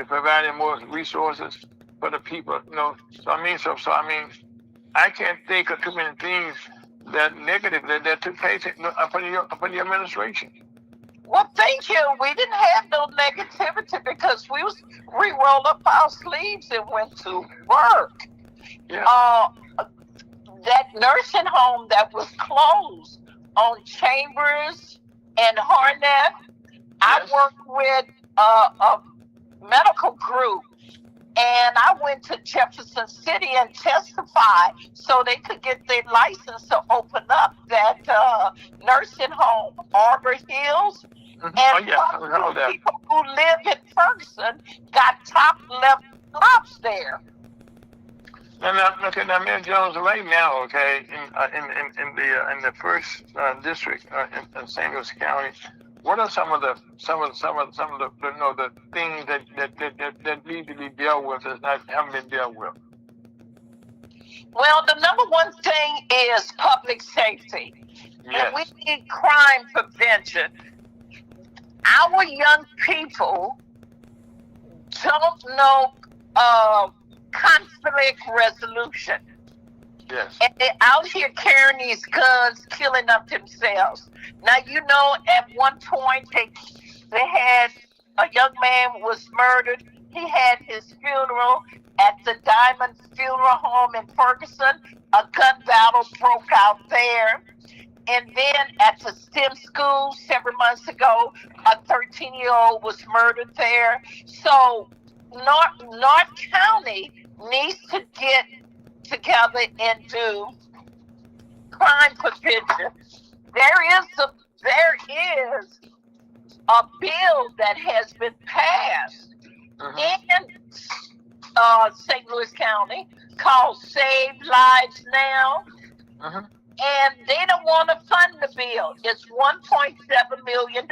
providing more resources for the people. You know, so I mean, I can't think of too many things that negative that took place upon your administration. Well, thank you. We didn't have no negativity because we rolled up our sleeves and went to work. Yeah. That nursing home that was closed on Chambers and Harnett, I worked with a medical group, and I went to Jefferson City and testified so they could get their license to open up that nursing home, Arbor Hills. And people who live in Ferguson got top left jobs there. Now, Mayor Jones, right now, okay, in the first district in St. Louis County, what are some of the things that need to be dealt with that haven't been dealt with? Well, the number one thing is public safety. Yes. And we need crime prevention. Our young people don't know conflict resolution. Yes. And they're out here carrying these guns, killing up themselves. Now, you know, at one point they had a young man was murdered. He had his funeral at the Diamond Funeral Home in Ferguson. A gun battle broke out there. And then at the STEM school several months ago, a 13-year-old was murdered there. So North County needs to get together and do crime prevention. There is a bill that has been passed in St. Louis County called Save Lives Now. and they don't want to fund the bill. It's $1.7 million.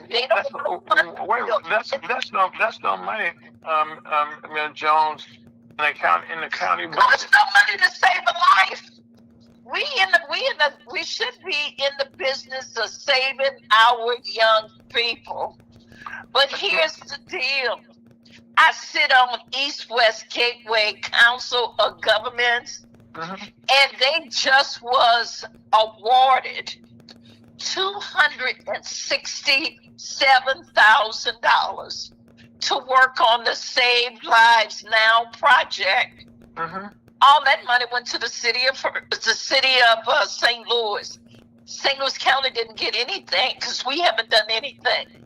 They don't want to fund the Wait, bill. that's no money, Ms. Jones, in the county There's budget. no money to save a life. We should be in the business of saving our young people. But here's the deal. I sit on East West Gateway Council of Governments, and they just was awarded $267,000 to work on the Save Lives Now project. All that money went to the city of St. Louis. St. Louis County didn't get anything because we haven't done anything.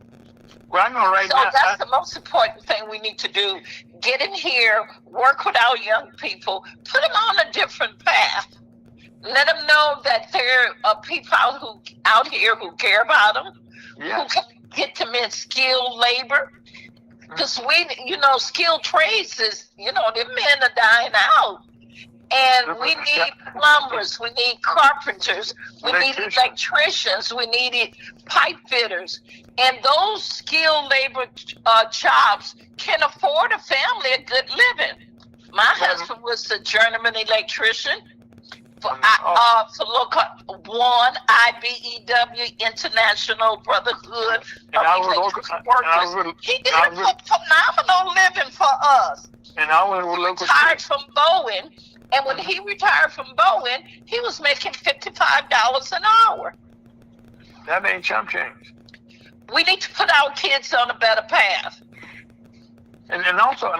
Well, I know right So now. that's the most important thing we need to do. Get in here, work with our young people, put them on a different path. Let them know that there are people out here who care about them, who can get them in skilled labor. Because skilled trades is, the men are dying out. And we need plumbers, we need carpenters, we need electricians, we need pipe fitters. And those skilled labor jobs can afford a family a good living. My husband was a journeyman electrician for local one IBEW, International Brotherhood of Electrical Workers. He did a phenomenal living for us. And I was retired from Boeing. And when he retired from Boeing, he was making $55 an hour. That ain't chump change. We need to put our kids on a better path. And also,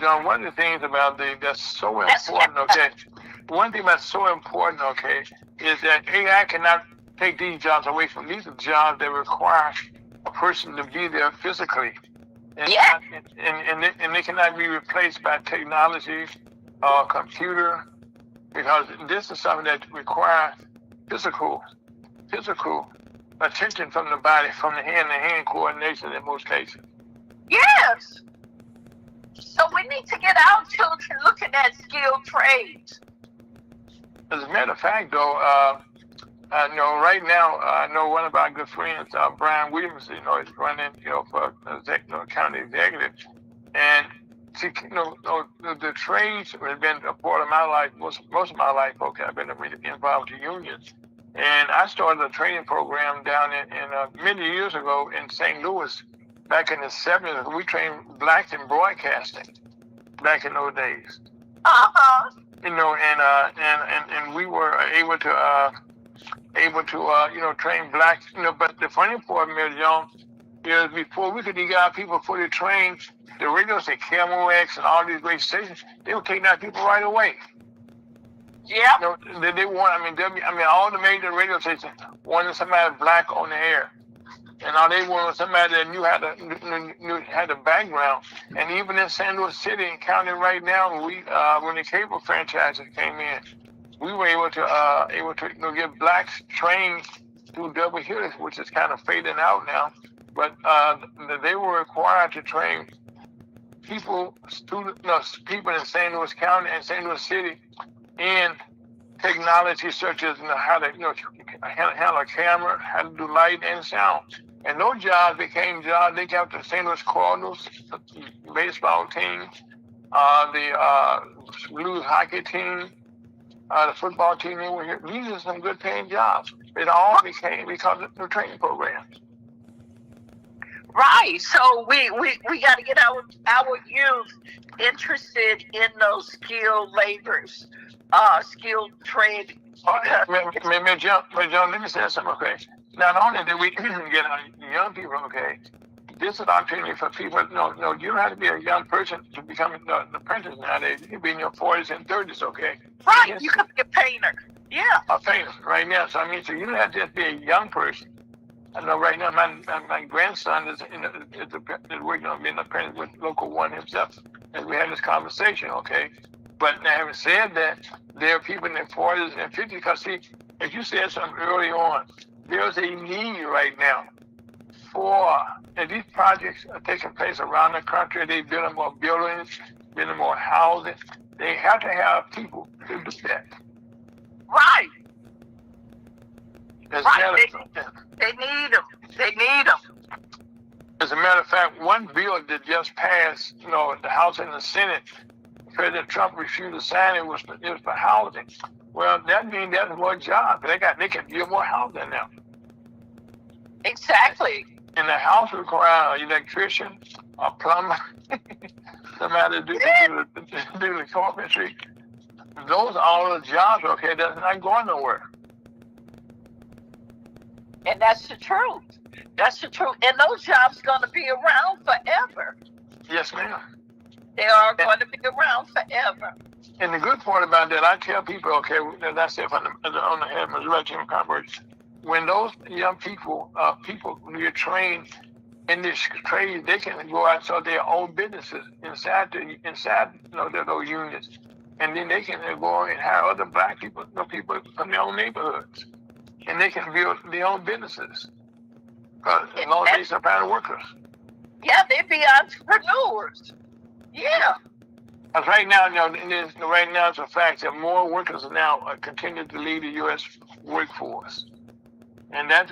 John, one of the things about that's so important, okay? One thing that's so important, okay, is that AI cannot take these jobs away from these jobs that require a person to be there physically. And, and they cannot be replaced by technology or computer, because this is something that requires physical attention from the body, from the hand-to-hand coordination in most cases. Yes. So we need to get our children looking at skilled trades. As a matter of fact, though, right now, I know one of our good friends, Brian Williams, is running, for county executive, and the trades have been a part of my life, most of my life. Okay, I've been involved in unions, and I started a training program down in many years ago in St. Louis, back in the 70s. We trained blacks in broadcasting back in those days. And we were able to train blacks. But the funny part, Ms. Jones, is before we could get our people fully trained, the radio station, KMOX and all these great stations, they were taking out people right away. Yeah. They want. All the major radio stations wanted somebody black on the air, and all they wanted was somebody that had a background. And even in St. Louis City and County right now, when the cable franchises came in, we were able to get blacks trained through double hitters, which is kind of fading out now. But they were required to train people in St. Louis County and St. Louis City in technology such as how to handle a camera, how to do light and sound. And those jobs became jobs. They got the St. Louis Cardinals, the baseball team, the Blues hockey team, the football team. They were here. These are some good paying jobs. It all became because of the training programs. Right. So we got to get our youth interested in those skilled labors, skilled trade. John, let me say something, okay? Not only did we get our young people, okay, this is an opportunity for people. You don't have to be a young person to become an apprentice nowadays. You can be in your 40s and 30s, okay? Right. You can be a painter. Yeah. A painter, right now. So so you don't have to just be a young person. I know right now my grandson is working on being an apprentice with Local 1 himself, as we had this conversation, okay? But now, having said that, there are people in their 40s and 50s, because see, as you said something early on, there's a need right now and these projects are taking place around the country. They're building more buildings, building more housing. They have to have people to do that. Right. As a Right. matter of fact, They need them. They need them. as a matter of fact, one bill that just passed, the House and the Senate, President Trump refused to sign it. Was for housing. Well, that means there's more jobs. They can give more housing now. Exactly. And the house requires an electrician, a plumber, somebody to do the carpentry. Those are all the jobs. Okay, that's not going nowhere. And that's the truth. That's the truth. And those jobs going to be around forever. Yes, ma'am. They are going to be around forever. And the good part about that, I tell people, okay, that's it on the head of the Resurrection Conference. When those young people who get trained in this trade, they can go out to their own businesses inside those units, and then they can go and hire other black people, people from their own neighborhoods, and they can build their own businesses. Because as long as they supply the workers. Yeah, they be entrepreneurs. Yeah. Because right now, right now it's a fact that more workers are now continue to leave the U.S. workforce, and that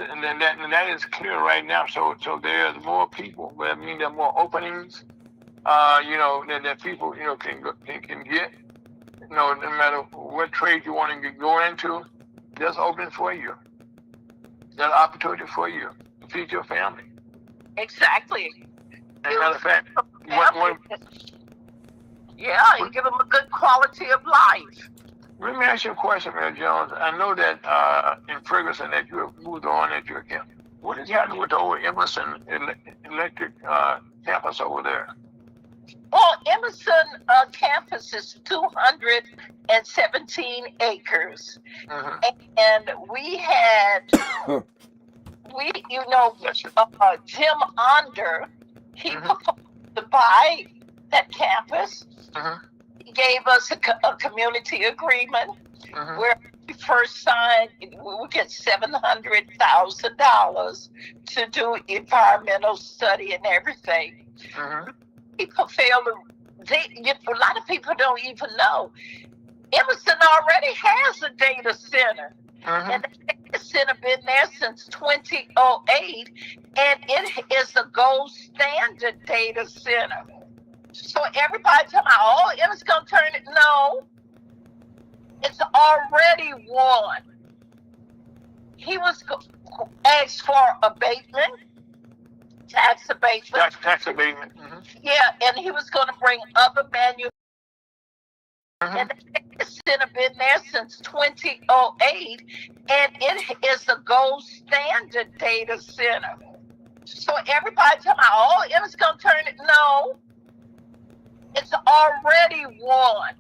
is clear right now. So there's more people. But I mean, there are more openings. That people can get. No matter what trade you want to go into, there's openings for you. There's opportunity for you to feed your family. Exactly. As a matter of fact, yeah, you give them a good quality of life. let me ask you a question, Mary Jones. I know that in Ferguson that you have moved on at your camp. What is happening with the old Emerson Electric campus over there? Well, Emerson campus is 217 acres. Mm-hmm. And we had, Jim Onder, he proposed to buy that campus. Mm-hmm. He gave us a community agreement Mm-hmm. where we first signed, we would get $700,000 to do environmental study and everything. Mm-hmm. People fail to, a lot of people don't even know. Emerson already has a data center. Mm-hmm. And the data center been there since 2008, and it is a gold standard data center. So everybody talking about, oh, Emerson's going to turn it. No. It's already won. He was asked for abatement, tax abatement. Tax abatement. Mm-hmm. Yeah, and he was going to bring other manufacturers. Mm-hmm. And the data center been there since 2008, and it is a gold standard data center. So everybody talking about, oh, Emerson's going to turn it. No. It's already won.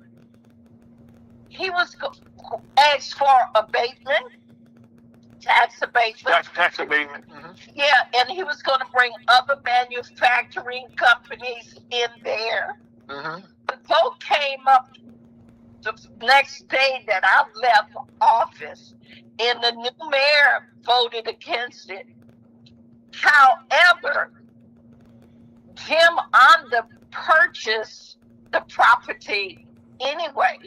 He was asked for abatement, tax abatement. Tax abatement. Mm-hmm. Yeah, and he was going to bring other manufacturing companies in there. Mm-hmm. The vote came up the next day that I left office, and the new mayor voted against it. However, Jim Onder purchased the property anyway.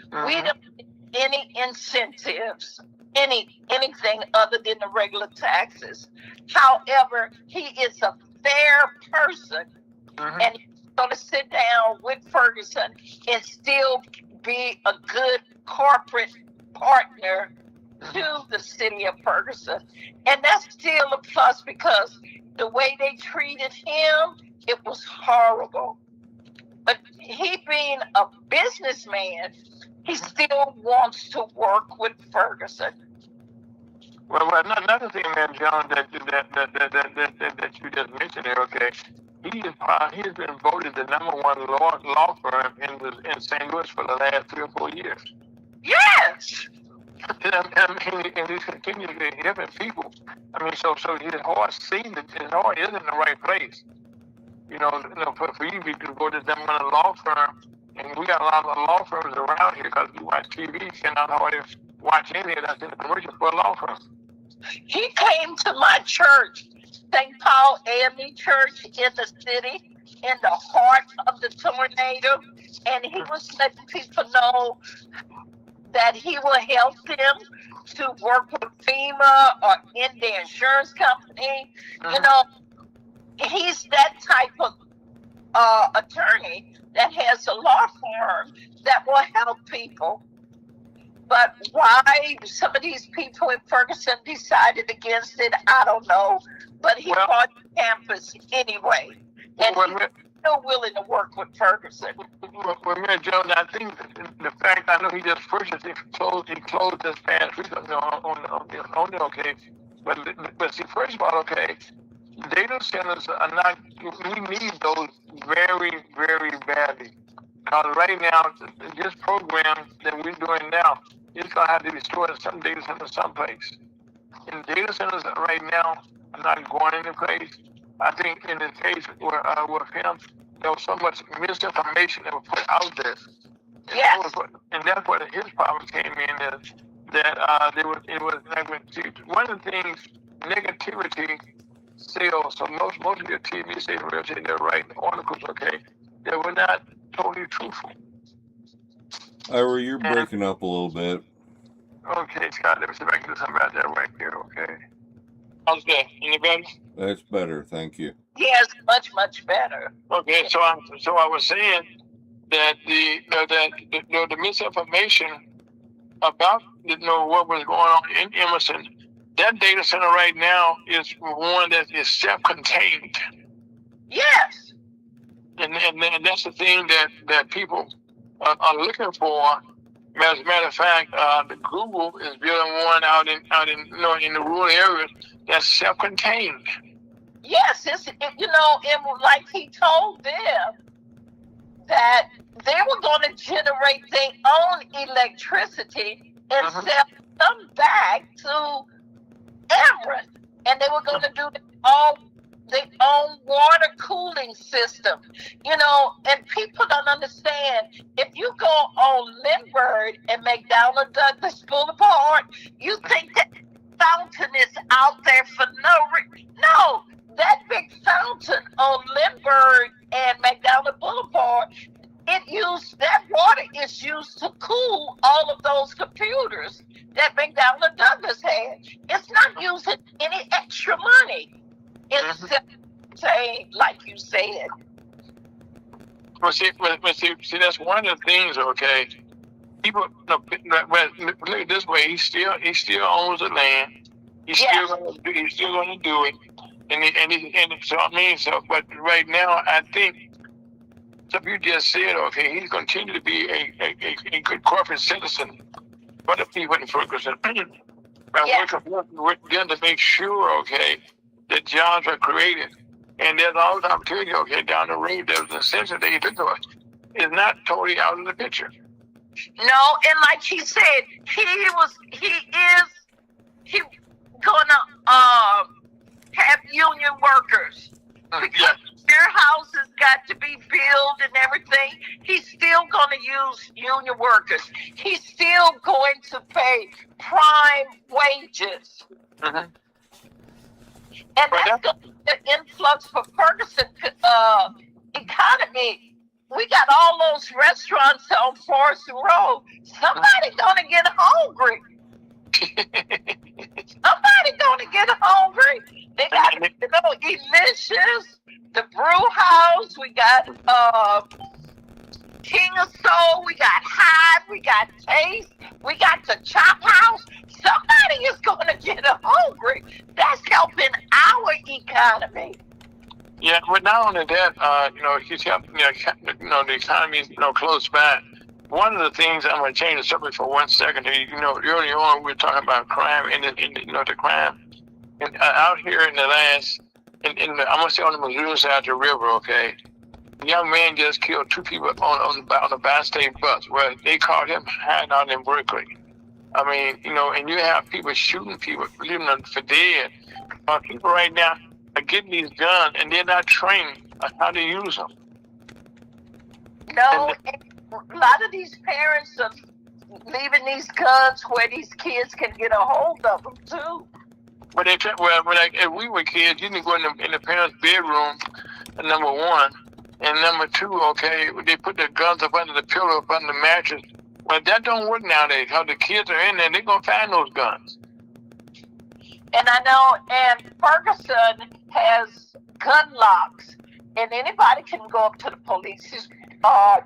Mm-hmm. We don't get any incentives, anything other than the regular taxes. However, he is a fair person, Mm-hmm. and he's going to sit down with Ferguson and still be a good corporate partner to the city of Ferguson. And that's still a plus, because the way they treated him, it was horrible. But he being a businessman, he still wants to work with Ferguson. Well, another thing, man, John, that you just mentioned there, okay, he's been voted the #1 law firm in St. Louis for the last 3 or 4 years. Yes. And he's continually helping people. I mean, so his heart seems that his heart is in the right place. For you to go to them on a law firm, and we got a lot of law firms around here because we watch TV, you cannot hardly watch any of that in the commercial for a law firm. He came to my church, St. Paul AME Church in the city, in the heart of the tornado, and he was letting people know that he will help them to work with FEMA or in their insurance company. You know, he's that type of attorney that has a law firm that will help people. But why some of these people in Ferguson decided against it, I don't know. But he bought the campus anyway. And he's still willing to work with Ferguson. Well, Mayor Jones, I think the fact, I know he just purchased it, he closed this past week on the okay. But see, first of all, okay, data centers are not, we need those very, very badly. Because right now, this program that we're doing now, it's going to have to be stored in some data center someplace. And data centers right now are not going into place. I think in the case with him, there was so much misinformation that was put out there. Yes. And that's what his problem came in, is that it was negative. One of the things, negativity sells. So most of your TV stations, they're writing articles, okay, that were not totally truthful. Ira, you're breaking up a little bit. Okay, Scott, let me see if I can do something about that right here, okay? How's that? Any better? That's better, thank you. Yes, much, much better. Okay, so I was saying that the misinformation about what was going on in Emerson, that data center right now is one that is self-contained. Yes. And that's the thing that people are looking for. As a matter of fact, the Google is building one out in the rural areas that's self-contained. Yes, and like he told them that they were going to generate their own electricity and sell some back to Emeren, and they were going to do their own water cooling system, and people don't understand. If you go on Lindbergh and McDonnell Douglas Boulevard, you think that fountain is out there for no reason. No, that big fountain on Lindbergh and McDonnell Boulevard, that water is used to cool all of those computers that McDonnell Douglas had. It's not using any extra money. It's saying, like you said. Well, see, that's one of the things. Okay, people look at this way. He still owns the land. He's still going to do it. But right now, I think, so you just said, okay, he's continue to be a good corporate citizen for the people in Ferguson. Working with them to make sure, okay, that jobs are created. And there's always opportunity, okay, down the road. There's a sense that they took to us. It's not totally out of the picture. No, and like he said, he is gonna have union workers. Because your house has got to be built and everything. He's still going to use union workers. He's still going to pay prime wages. And that's the influx for Ferguson economy. We got all those restaurants on Forest Road. Somebody going to get hungry. Somebody going to get hungry. They got, Elicious, the Brew House. We got King of Soul. We got Hyde. We got Taste. We got the Chop House. Somebody is going to get hungry. That's helping our economy. Yeah, but not only that, he's helping, the economy is, close by. One of the things, I'm going to change the subject for 1 second. Early on, we were talking about crime and the crime. And out here in the last, I'm going to say on the Missouri side of the river, okay, a young man just killed 2 people on the Bi-State bus. Well, they caught him hiding out in Berkeley. I mean, and you have people shooting people, leaving them for dead. People right now are getting these guns and they're not trained on how to use them. No, a lot of these parents are leaving these guns where these kids can get a hold of them too. But if we were kids, you didn't go in the parents' bedroom, number one. And number two, okay, they put their guns up under the pillow, up under the mattress. Well, that don't work nowadays because the kids are in there. They're going to find those guns. And I know, and Ferguson has gun locks, and anybody can go up to the police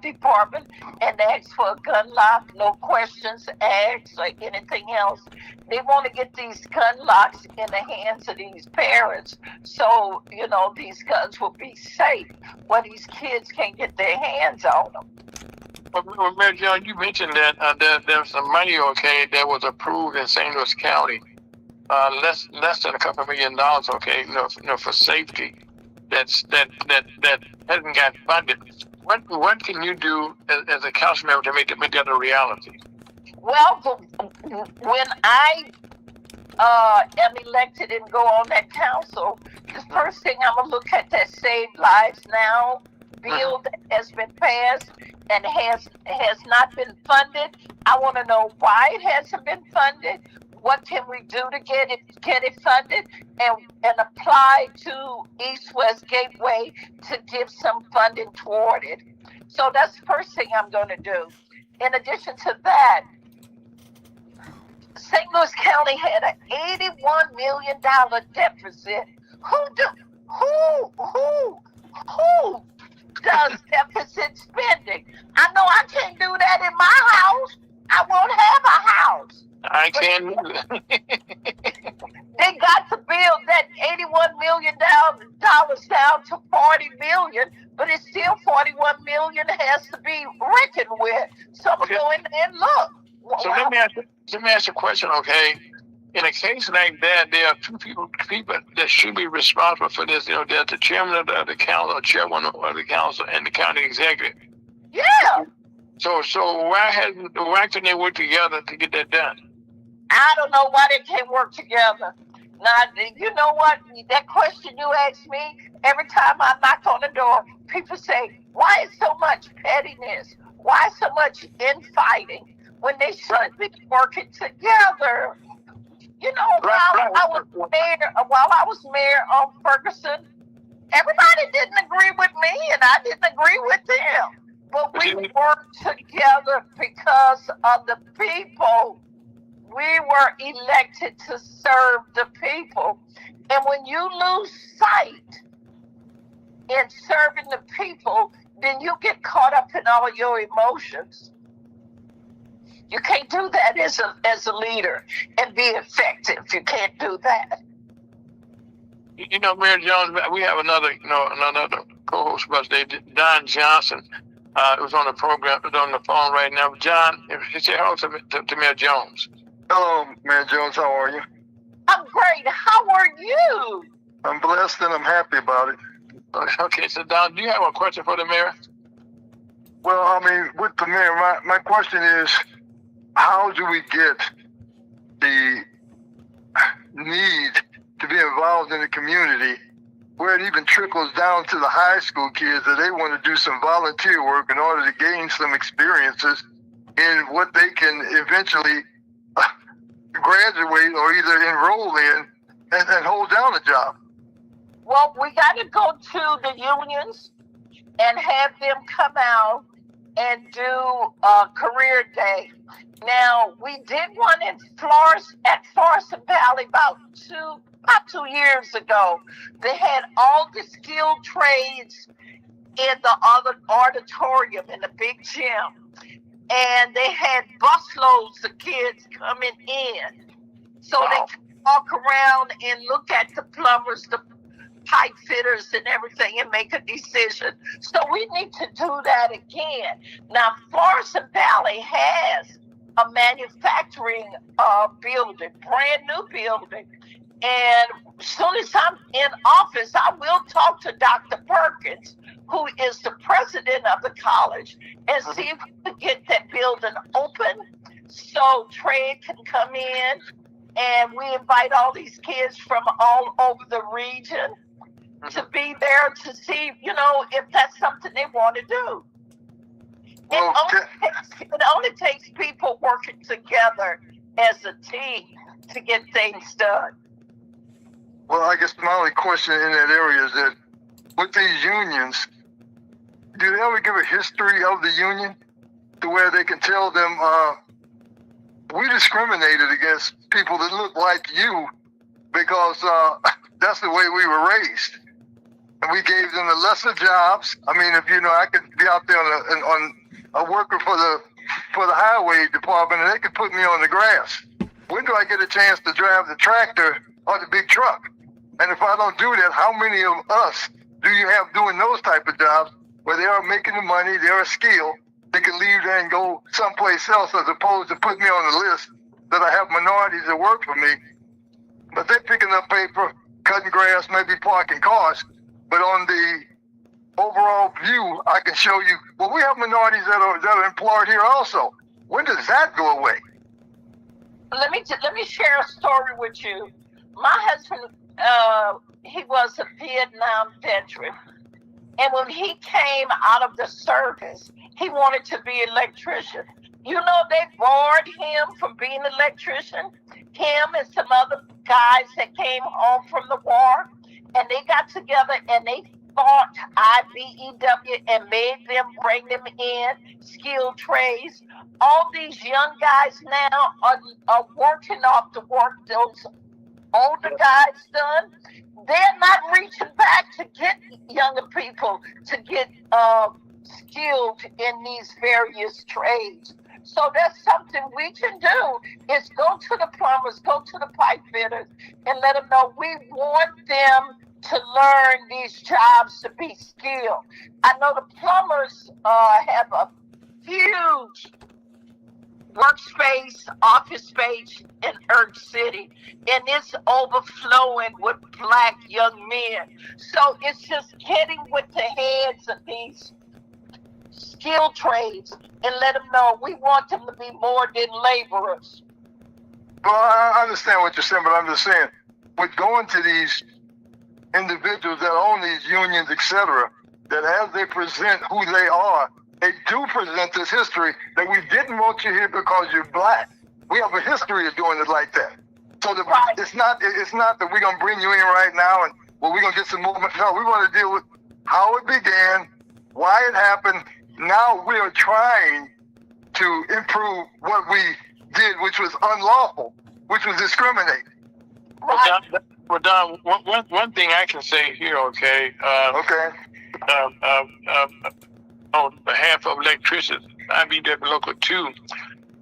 department and ask for a gun lock, no questions asked or anything else. They want to get these gun locks in the hands of these parents so, you know, these guns will be safe where these kids can't get their hands on them. Well, Mary John, you mentioned that there's some money, okay, that was approved in St. Louis County, less than a couple $1 million, okay, for safety. That hasn't got funded. What can you do as a council member to make that a reality? Well, when I am elected and go on that council, the first thing I'm gonna look at that Save Lives Now bill that has been passed and has not been funded. I want to know why it hasn't been funded. What can we do to get it funded, and apply to East West Gateway to give some funding toward it. So that's the first thing I'm going to do. In addition to that, St. Louis County had an $81 million deficit. Who does deficit spending? I know I can't do that in my house. I won't have a house. I can't. They got to build that $81 million down to $40 million, but it's still $41 million has to be reckoned with. So I'm gonna go in there and look. So let me ask you a question, okay? In a case like that, there are two people that should be responsible for this. You know, there's the chairman of the council, or chairman of the council, and the county executive. Yeah. So why couldn't they work together to get that done? I don't know why they can't work together. Now, you know what? That question you asked me, every time I knock on the door, people say, why is so much pettiness? Why so much infighting when they should be working together? You know, while I was mayor of Ferguson, everybody didn't agree with me and I didn't agree with them. But we worked together because of the people. We were elected to serve the people. And when you lose sight in serving the people, then you get caught up in all your emotions. You can't do that as a leader and be effective. You can't do that. You know, Mary Jones, we have another co-host with us today, Don Johnson. It was on the program, on the phone right now. John, say hello to Mayor Jones. Hello, Mayor Jones. How are you? I'm great. How are you? I'm blessed and I'm happy about it. Okay, so Don, do you have a question for the mayor? Well, I mean, with the mayor, my question is, how do we get the need to be involved in the community where it even trickles down to the high school kids that they want to do some volunteer work in order to gain some experiences in what they can eventually graduate or either enroll in and hold down a job? Well, we got to go to the unions and have them come out and do a career day. Now, we did one at Florissant Valley about 2 years ago. They had all the skilled trades in the other auditorium in the big gym. And they had busloads of kids coming in. So they could walk around and look at the plumbers, the pipe fitters and everything and make a decision. So we need to do that again. Now, Florissant Valley has a manufacturing building, brand new building. And as soon as I'm in office, I will talk to Dr. Perkins, who is the president of the college, and see if we can get that building open so trade can come in. And we invite all these kids from all over the region to be there to see, you know, if that's something they want to do. It only takes people working together as a team to get things done. Well, I guess my only question in that area is that with these unions, do they ever give a history of the union? to where they can tell them, we discriminated against people that look like you because that's the way we were raised. And we gave them the lesser jobs. I mean, if I could be out there on a worker for the highway department, and they could put me on the grass. When do I get a chance to drive the tractor or the big truck? And if I don't do that, how many of us do you have doing those type of jobs where they are making the money, they're a skill, they can leave there and go someplace else as opposed to put me on the list that I have minorities that work for me. But they're picking up paper, cutting grass, maybe parking cars. But on the overall view, I can show you, well, we have minorities that are employed here also. When does that go away? Let me share a story with you. My husband, he was a Vietnam veteran. And when he came out of the service, he wanted to be an electrician. You know, they barred him from being an electrician. Him and some other guys that came home from the war, and they got together and they fought IBEW and made them bring them in, skilled trades. All these young guys now are working off the work those older guys done. They're not reaching back to get younger people to get skilled in these various trades. So that's something we can do, is go to the plumbers, go to the pipe fitters, and let them know we want them to learn these jobs to be skilled. I know the plumbers have a huge workspace, office space in Earth City, and it's overflowing with black young men. So it's just getting with the heads of these skilled trades and let them know we want them to be more than laborers. Well, I understand what you're saying, but I'm just saying, with going to these individuals that own these unions, etc., that as they present who they are, they do present this history that we didn't want you here because you're black. We have a history of doing it like that. So Right. it's not that we're going to bring you in right now and, well, we're going to get some movement. No, we want to deal with how it began, why it happened. Now we are trying to improve what we did, which was unlawful, which was discriminate. Right. Well, Don, one thing I can say here, okay? Okay. On behalf of electricians, IBEW Local 2,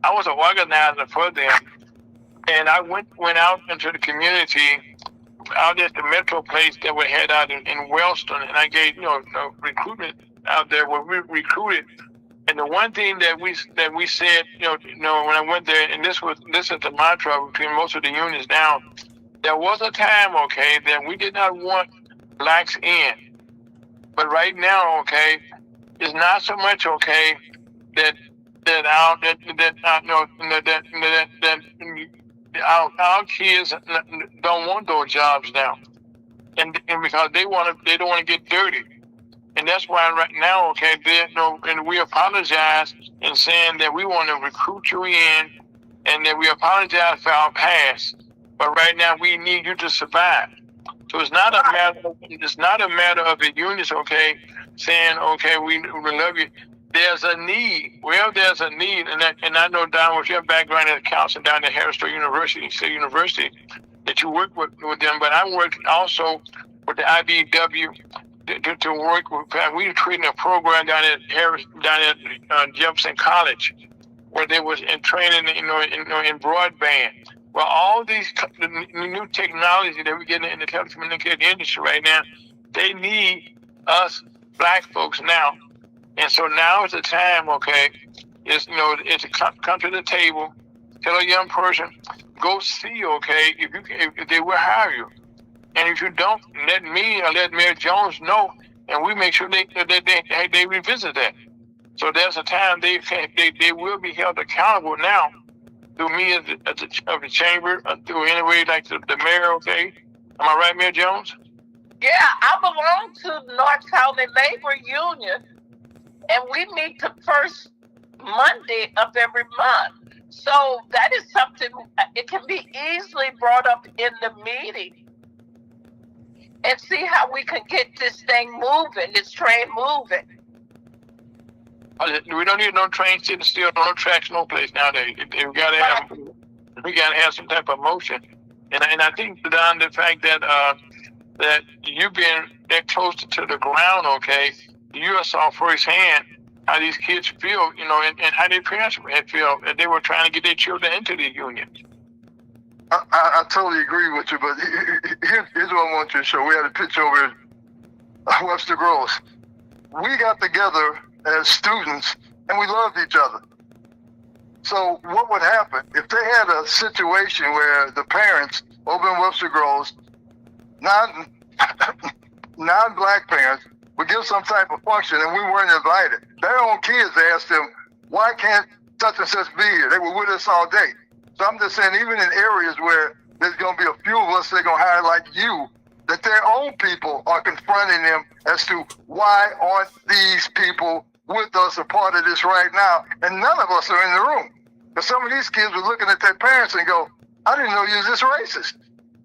I was an organizer for them, and I went out into the community, out at the Metro place that we had out in Wellston, and I gave recruitment out there where we recruited. And the one thing that we said, when I went there, and this is the mantra between most of the unions now. There was a time, okay, that we did not want blacks in, but right now, okay, it's not so much okay that our kids don't want those jobs now, and because they don't want to get dirty, and that's why right now, okay, and we apologize in saying that we want to recruit you in, and that we apologize for our past. But right now, we need you to survive. So it's not a matter of the unions, okay, saying, okay, we love you. There's a need. Well, there's a need, and I know, Don, with your background as a counselor down at Harris State University, that you work with them. But I work also with the IBEW to work with. We created a program down at Jefferson College, where they was in training, in broadband. Well, all these new technology that we're getting in the telecommunications industry right now, they need us black folks now. And so now is the time, okay, it's to come to the table, tell a young person, go see, okay, if they will hire you. And if you don't, let me or let Mayor Jones know, and we make sure they revisit that. So there's a time they will be held accountable now. Through me as the chamber, through any way like the mayor, okay? Am I right, Mayor Jones? Yeah, I belong to North County Labor Union, and we meet the first Monday of every month. So that is something, it can be easily brought up in the meeting and see how we can get this thing moving, this train moving. We don't need no train sitting still, no tracks, no place nowadays. We gotta have some type of motion. And I think, Don, the fact that that you being that close to the ground, okay, you saw firsthand how these kids feel, you know, and how their parents feel that they were trying to get their children into the union. I totally agree with you, but here's what I want you to show. We had a picture over at Webster Groves. We got together as students and we loved each other. So what would happen if they had a situation where the parents over in Webster Groves, non-black parents, would give some type of function and we weren't invited? Their own kids asked them, why can't such and such be here? They were with us all day. So I'm just saying, even in areas where there's going to be a few of us they're going to hire like you, that their own people are confronting them as to why aren't these people with us a part of this right now? And none of us are in the room. Because some of these kids were looking at their parents and go, I didn't know you was this racist.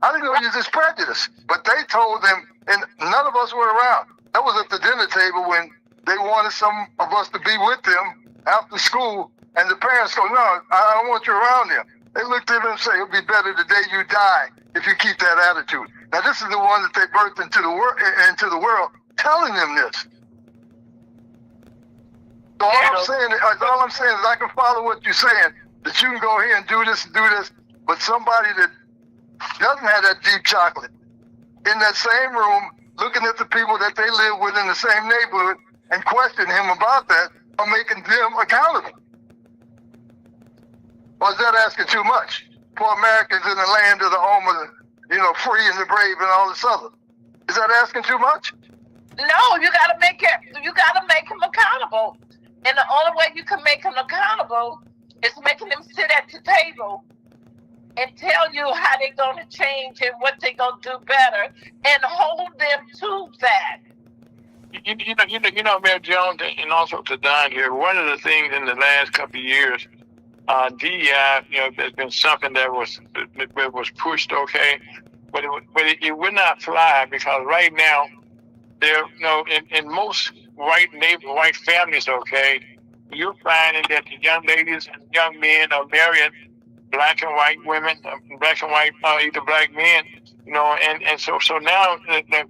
I didn't know you was this prejudiced. But they told them, and none of us were around. That was at the dinner table when they wanted some of us to be with them after school. And the parents go, no, I don't want you around them. They looked at him and say, it'll be better the day you die if you keep that attitude. Now, this is the one that they birthed into the world, telling them this. So all I'm saying is I can follow what you're saying, that you can go here and do this, but somebody that doesn't have that deep chocolate in that same room, looking at the people that they live with in the same neighborhood and questioning him about that, are making them accountable. Or is that asking too much? For Americans in the land of the home of the, free and the brave and all this other. Is that asking too much? No, you gotta make him accountable. And the only way you can make him accountable is making them sit at the table and tell you how they're gonna change and what they're gonna do better and hold them to that. Mayor Jones, and also to Don here, one of the things in the last couple of years, DEI, there's been something that was pushed, okay, but it would not fly because right now, there, in most white families, okay, you're finding that the young ladies and young men are marrying black and white women, black and white, either black men, and so now,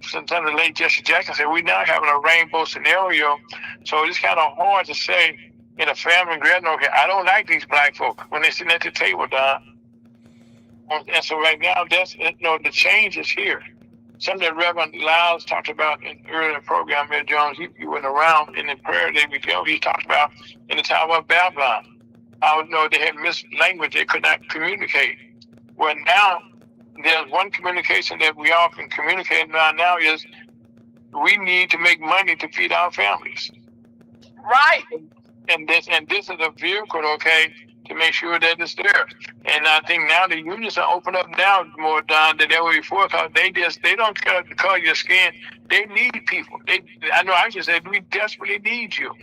since the late Jesse Jackson said, we're now having a rainbow scenario, so it's kind of hard to say in a family gathering, okay, I don't like these black folk when they're sitting at the table, Don. And so right now, that's, the change is here. Something that Reverend Lyles talked about in the earlier program, Mayor Jones, he went around in the prayer that he talked about in the Tower of Babylon. How they had missed language, they could not communicate. Well, now there's one communication that we all can communicate now is we need to make money to feed our families. Right. And this is a vehicle, okay, to make sure that it's there. And I think now the unions are open up now more, Don, than ever before, because they don't care the color of your skin. They need people. I just said we desperately need you.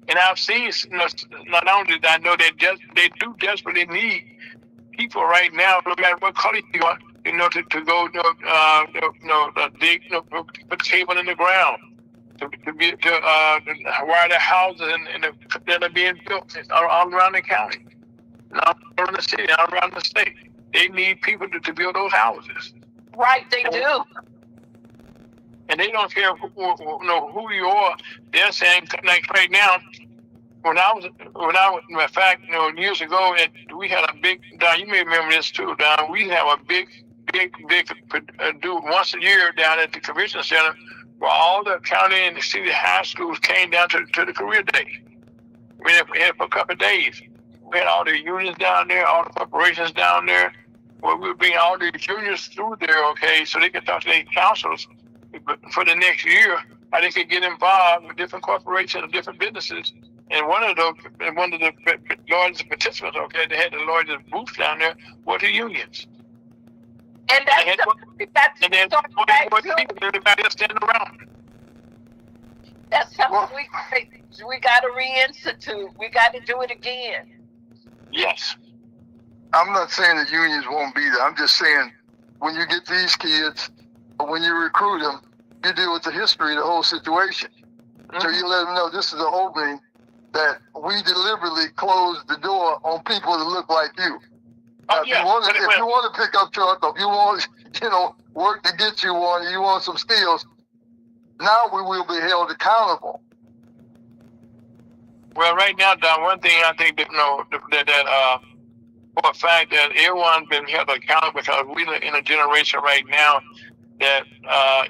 And I've seen, not only did I know that they do desperately need people right now, no matter what color you are, to go, dig, put a table in the ground, to wire the houses that are being built all around the county, all around the city, all around the state. They need people to build those houses. Right, they do. And they don't care who you are. They're saying, like right now, when I was, in fact, years ago, we had a big, Don, you may remember this too, Don, we have a big do once a year down at the convention center where all the county and the city high schools came down to the career day. We had for a couple of days. We had all the unions down there, all the corporations down there, where we would bring all the unions through there, okay, so they could talk to their councils for the next year, how they could get involved with different corporations and different businesses. And one of the largest participants, okay, they had the largest booth down there, were the unions. And that's everybody else standing around. That's something we got to reinstitute. We got to do it again. Yes. I'm not saying the unions won't be there. I'm just saying when you get these kids, or when you recruit them, you deal with the history of the whole situation. Mm-hmm. So you let them know this is an opening that we deliberately close the door on people that look like you. Oh, If yeah. you want a pickup truck, or if you want, work to get you one, you want some skills, now we will be held accountable. Well, right now, Don, one thing I think that, for a fact that everyone's been held accountable because we're in a generation right now that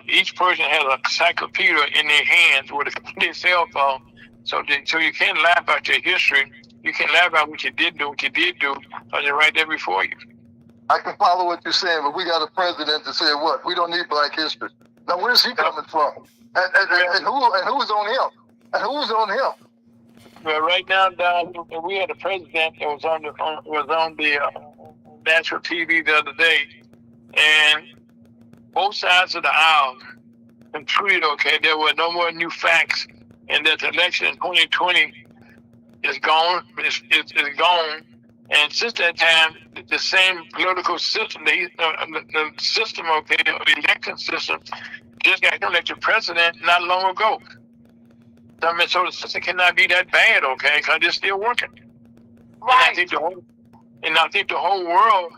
each person has a encyclopedia in their hands with their cell phone. So you can't laugh at your history. You can't laugh at what you did do, because it's right there before you. I can follow what you're saying, but we got a president that said what? We don't need Black history. Now, where's he coming from? And who's on him? And who's on him? Well, right now, Don, we had a president that was on the national TV the other day, and both sides of the aisle concluded, okay, there were no more new facts, and that the election in 2020 is gone. It's gone. And since that time, the same political system, the system, okay, the election system, just got elected president not long ago. So, so the system cannot be that bad, okay, because it's still working. Right. And I think the whole world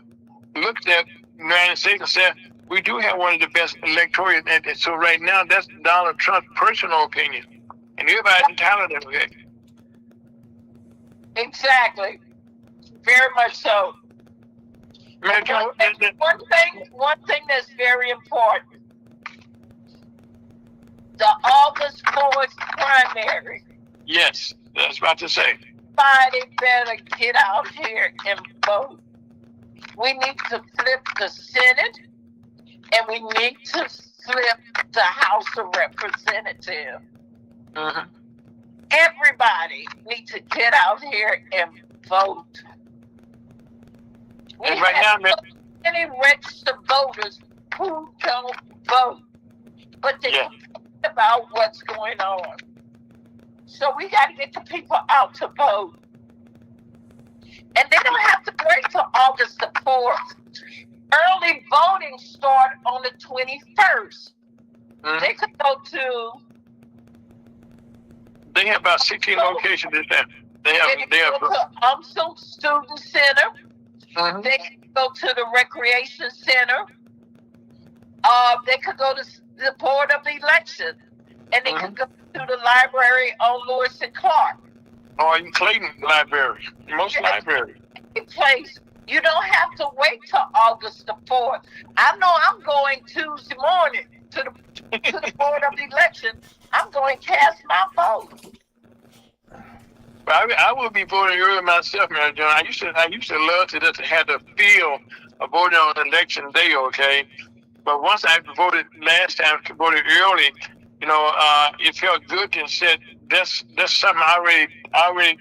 looked at the United States and said, we do have one of the best electorate. And so right now, that's Donald Trump's personal opinion. And everybody's entitled to it. Exactly. Very much so. Man, One thing that's very important. The August 4th primary. Yes, that's about to say. Somebody better get out here and vote. We need to flip the Senate, and we need to flip the House of Representatives. Mm-hmm. Everybody needs to get out here and vote. We And right now, man, many registered voters who don't vote, but they Yeah. complain about what's going on. So we got to get the people out to vote. And they don't have to wait till August the 4th. Early voting starts on the 21st. mm-hmm. They could go to... They have about 16 locations this time. They could have. go to UMSL Student Center. Mhm. They could go to the Recreation Center. They could go to the Board of Elections. And they could go to the library on Lewis and Clark. Or in Clayton Library. Most libraries. Place. You don't have to wait till August the 4th. I know I'm going Tuesday morning to the Board of Elections. I'm going to cast my vote. But I will be voting early myself, man, John. I used to love to just have the feel of voting on election day, okay? But once I voted last time, voted early, it felt good and said that's something I already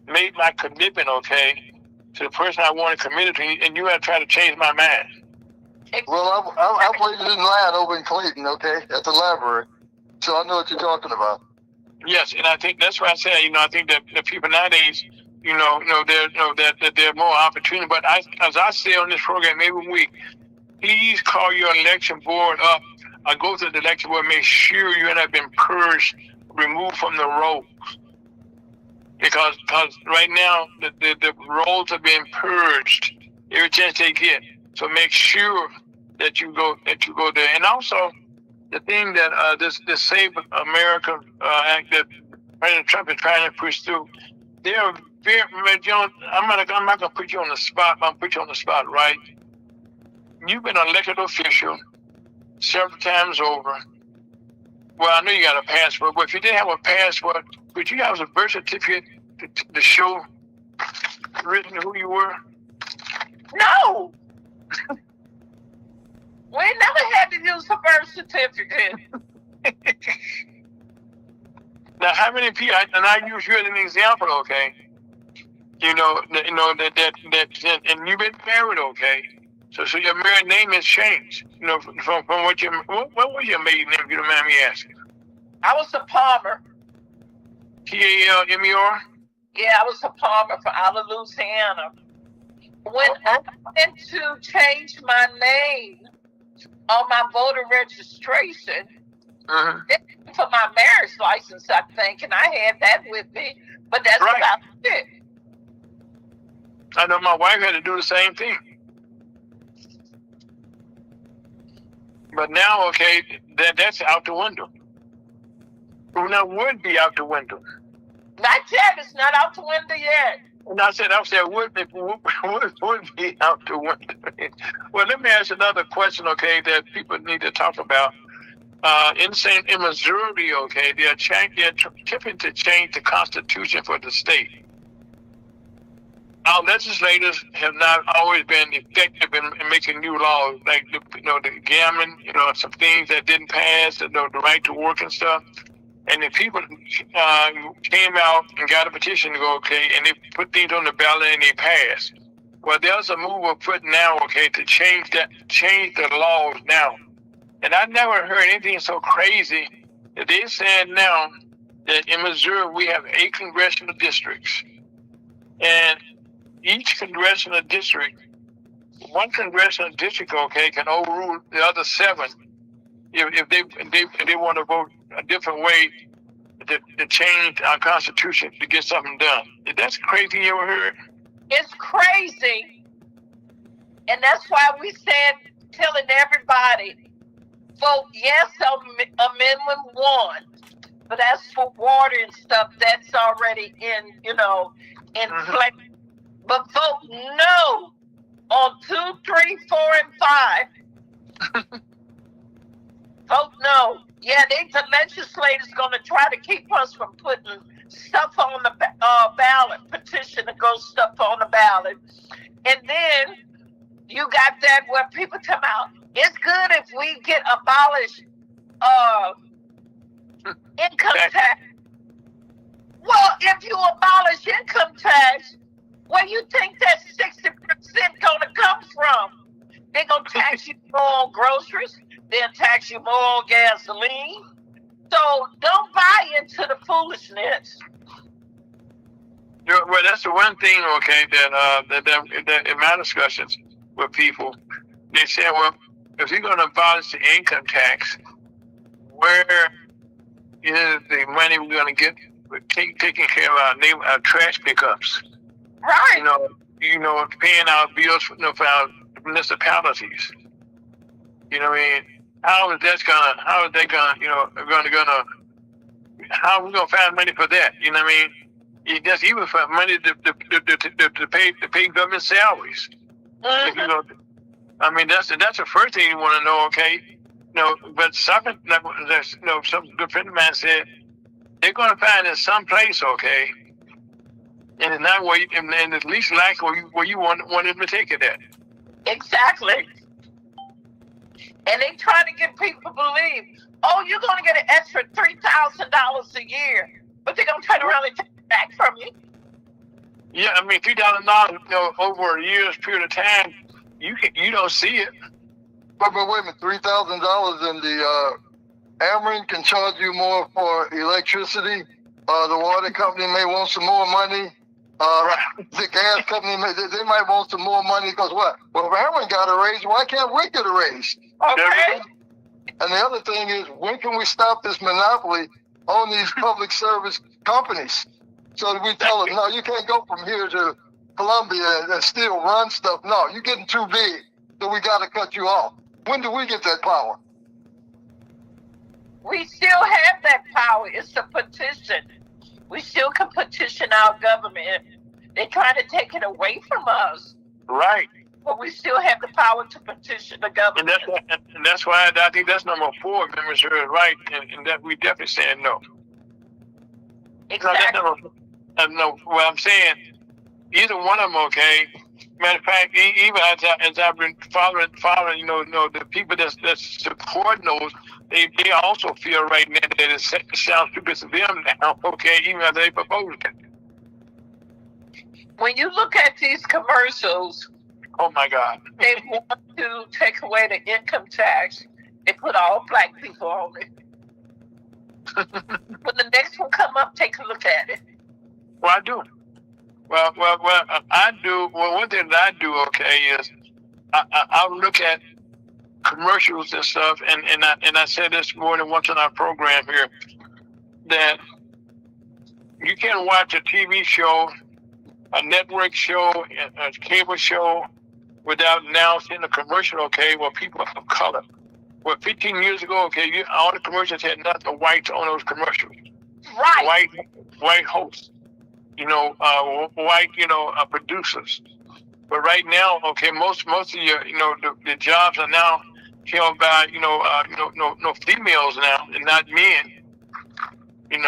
made my commitment, okay, to the person I want to commit it to, and you got to try to change my mind. Well, I played it in line over in Clayton, okay, at the library. So I know what you're talking about. Yes, and I think that's why I said, I think that the people nowadays, that there are more opportunity. But as I say on this program every week, please call your election board up or go to the election board, make sure you have been purged, removed from the rolls. Because right now the rolls are being purged every chance they get. So make sure that you go there. And also the thing that this Save America Act that President Trump is trying to push through, they're very, John, I'm not gonna put you on the spot, but I'm gonna put you on the spot, right? You've been an elected official several times over. Well, I know you got a passport, but if you didn't have a passport, would you have a birth certificate to show written who you were? No. We never had to use a birth certificate. Now, how many people? And I use you as an example, okay? That, and you've been married, okay? So your married name has changed. From what was your maiden name? If you don't mind me asking. I was a Palmer. Palmer? Yeah, I was a Palmer out of Louisiana. When I went to change my name on my voter registration, For my marriage license, I think, and I had that with me. But that's Right. about it. I know my wife had to do the same thing. But now, okay, that's out the window. Well, now would be out the window. Not yet. It's not out the window yet. And I said would be out the window. Well, let me ask another question, okay, that people need to talk about. In Missouri, okay, they're attempting to change the Constitution for the state. Our legislators have not always been effective in making new laws, like the gambling, some things that didn't pass, the right to work and stuff. And the people came out and got a petition to go, okay, and they put things on the ballot and they passed. Well, there's a move afoot now, okay, to change the laws now. And I never heard anything so crazy that they said now that in Missouri we have 8 congressional districts. And each congressional district, one congressional district, okay, can overrule the other 7 if they want to vote a different way to change our Constitution to get something done. That's crazy. You ever heard? It's crazy. And that's why we said, telling everybody, vote yes on Amendment 1. But as for water and stuff, that's already in place. But vote no on 2, 3, 4, and 5. Vote no. Yeah, the legislators going to try to keep us from putting stuff on the ballot, petition to go stuff on the ballot. And then you got that where people come out, it's good if we get abolished income tax. Well, if you abolish income tax, where you think that 60% going to come from? They're going to tax you more on groceries. They'll tax you more on gasoline. So don't buy into the foolishness. Well, that's the one thing, okay, that in my discussions with people, they say, well, if you're going to abolish the income tax, where is the money we're going to get for taking care of our trash pickups? Right. Paying our bills for our municipalities. You know what I mean? How are we gonna find money for that? You know what I mean? That's even for money to pay government salaries. Mm-hmm. I mean that's the first thing you want to know, okay? But some good friend of mine said they're gonna find it someplace, okay? And it's not where and it's least likely where you want them to take it at. Exactly. And they try to get people to believe, oh, you're going to get an extra $3,000 a year, but they're going to turn around and take it back from you. Yeah, I mean, $3,000, over a year's period of time, you don't see it. But wait a minute, $3,000 and the Ameren can charge you more for electricity. The water company may want some more money. The gas company they might want some more money because what? Well, if Ameren got a raise, why can't we get a raise? Okay. And the other thing is, when can we stop this monopoly on these public service companies? So that we tell them, no, you can't go from here to Columbia and still run stuff. No, you're getting too big, so we got to cut you off. When do we get that power? We still have that power. It's a petition. We still can petition our government. They're trying to take it away from us. Right. But we still have the power to petition the government. And that's why I think that's number 4, if members heard right, and that we definitely saying no. Exactly. No, what I'm saying, either one of them, okay. Matter of fact, even as I've been following, the people that's supporting those, they also feel right now that it sounds stupid to them now, okay, even as they proposed it. When you look at these commercials, oh my God, they want to take away the income tax. They put all black people on it. When the next one come up, take a look at it. Well, I do. Well, I do. Well, one thing that I do, okay, is I look at commercials and stuff, and I said this more than once on our program here, that you can't watch a TV show, a network show, a cable show without now seeing a commercial, okay, where people of color. Well, 15 years ago, okay, all the commercials had nothing but whites on those commercials. Right. White hosts, white, producers. But right now, okay, most of your, the jobs are now held by, no females now, and not men. And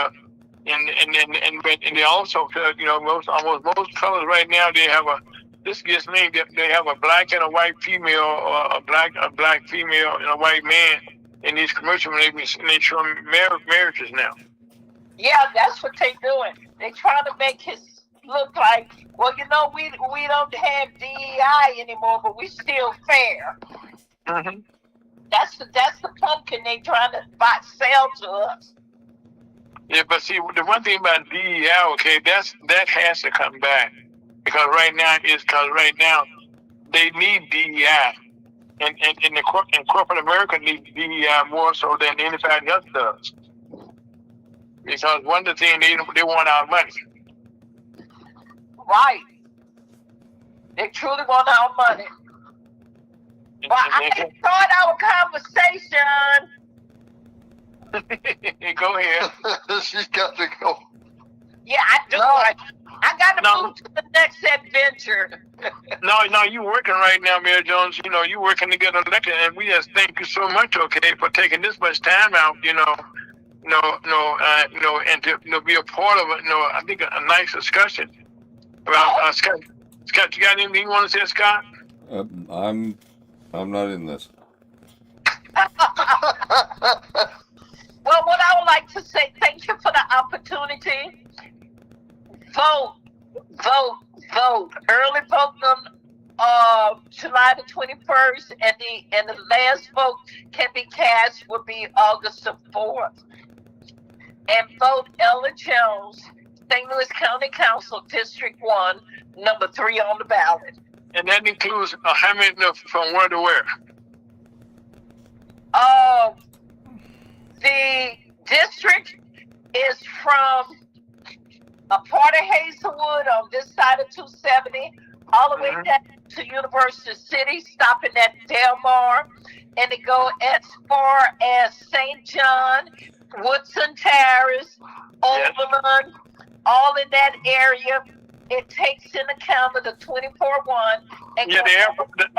they also, most colors right now, they have this gets me, they have a black and a white female, or a black female and a white man in these commercials, and they show marriages now. Yeah, that's what they doing. They trying to make it look like, well, we don't have DEI anymore, but we still fair. Mm-hmm. That's the pumpkin they trying to sell to us. Yeah, but see, the one thing about DEI, okay, that has to come back, because right now they need DEI, and corporate America needs DEI more so than anybody else does. Because one of the things they want our money. Right. They truly want our money. But I can start our conversation. Go ahead. She's got to go. Yeah, I do. I got to move to the next adventure. No, you working right now, Mayor Jones. You working to get elected, and we just thank you so much, okay, for taking this much time out, and to be a part of it. I think a nice discussion about Scott. Scott, you got anything you want to say, Scott? I'm not in this. Well, what I would like to say, thank you for the opportunity. Vote. Early vote on July the 21st, and the last vote can be cast will be August the 4th. And vote Ella Jones, St. Louis County Council, District 1, number 3 on the ballot. And that includes how many from where to where? The district is from a part of Hazelwood on this side of 270, all the way down to University City, stopping at Del Mar, and it go as far as St. John, Woodson Terrace, Overland, all in that area. It takes in account of the 24-1 and goes over to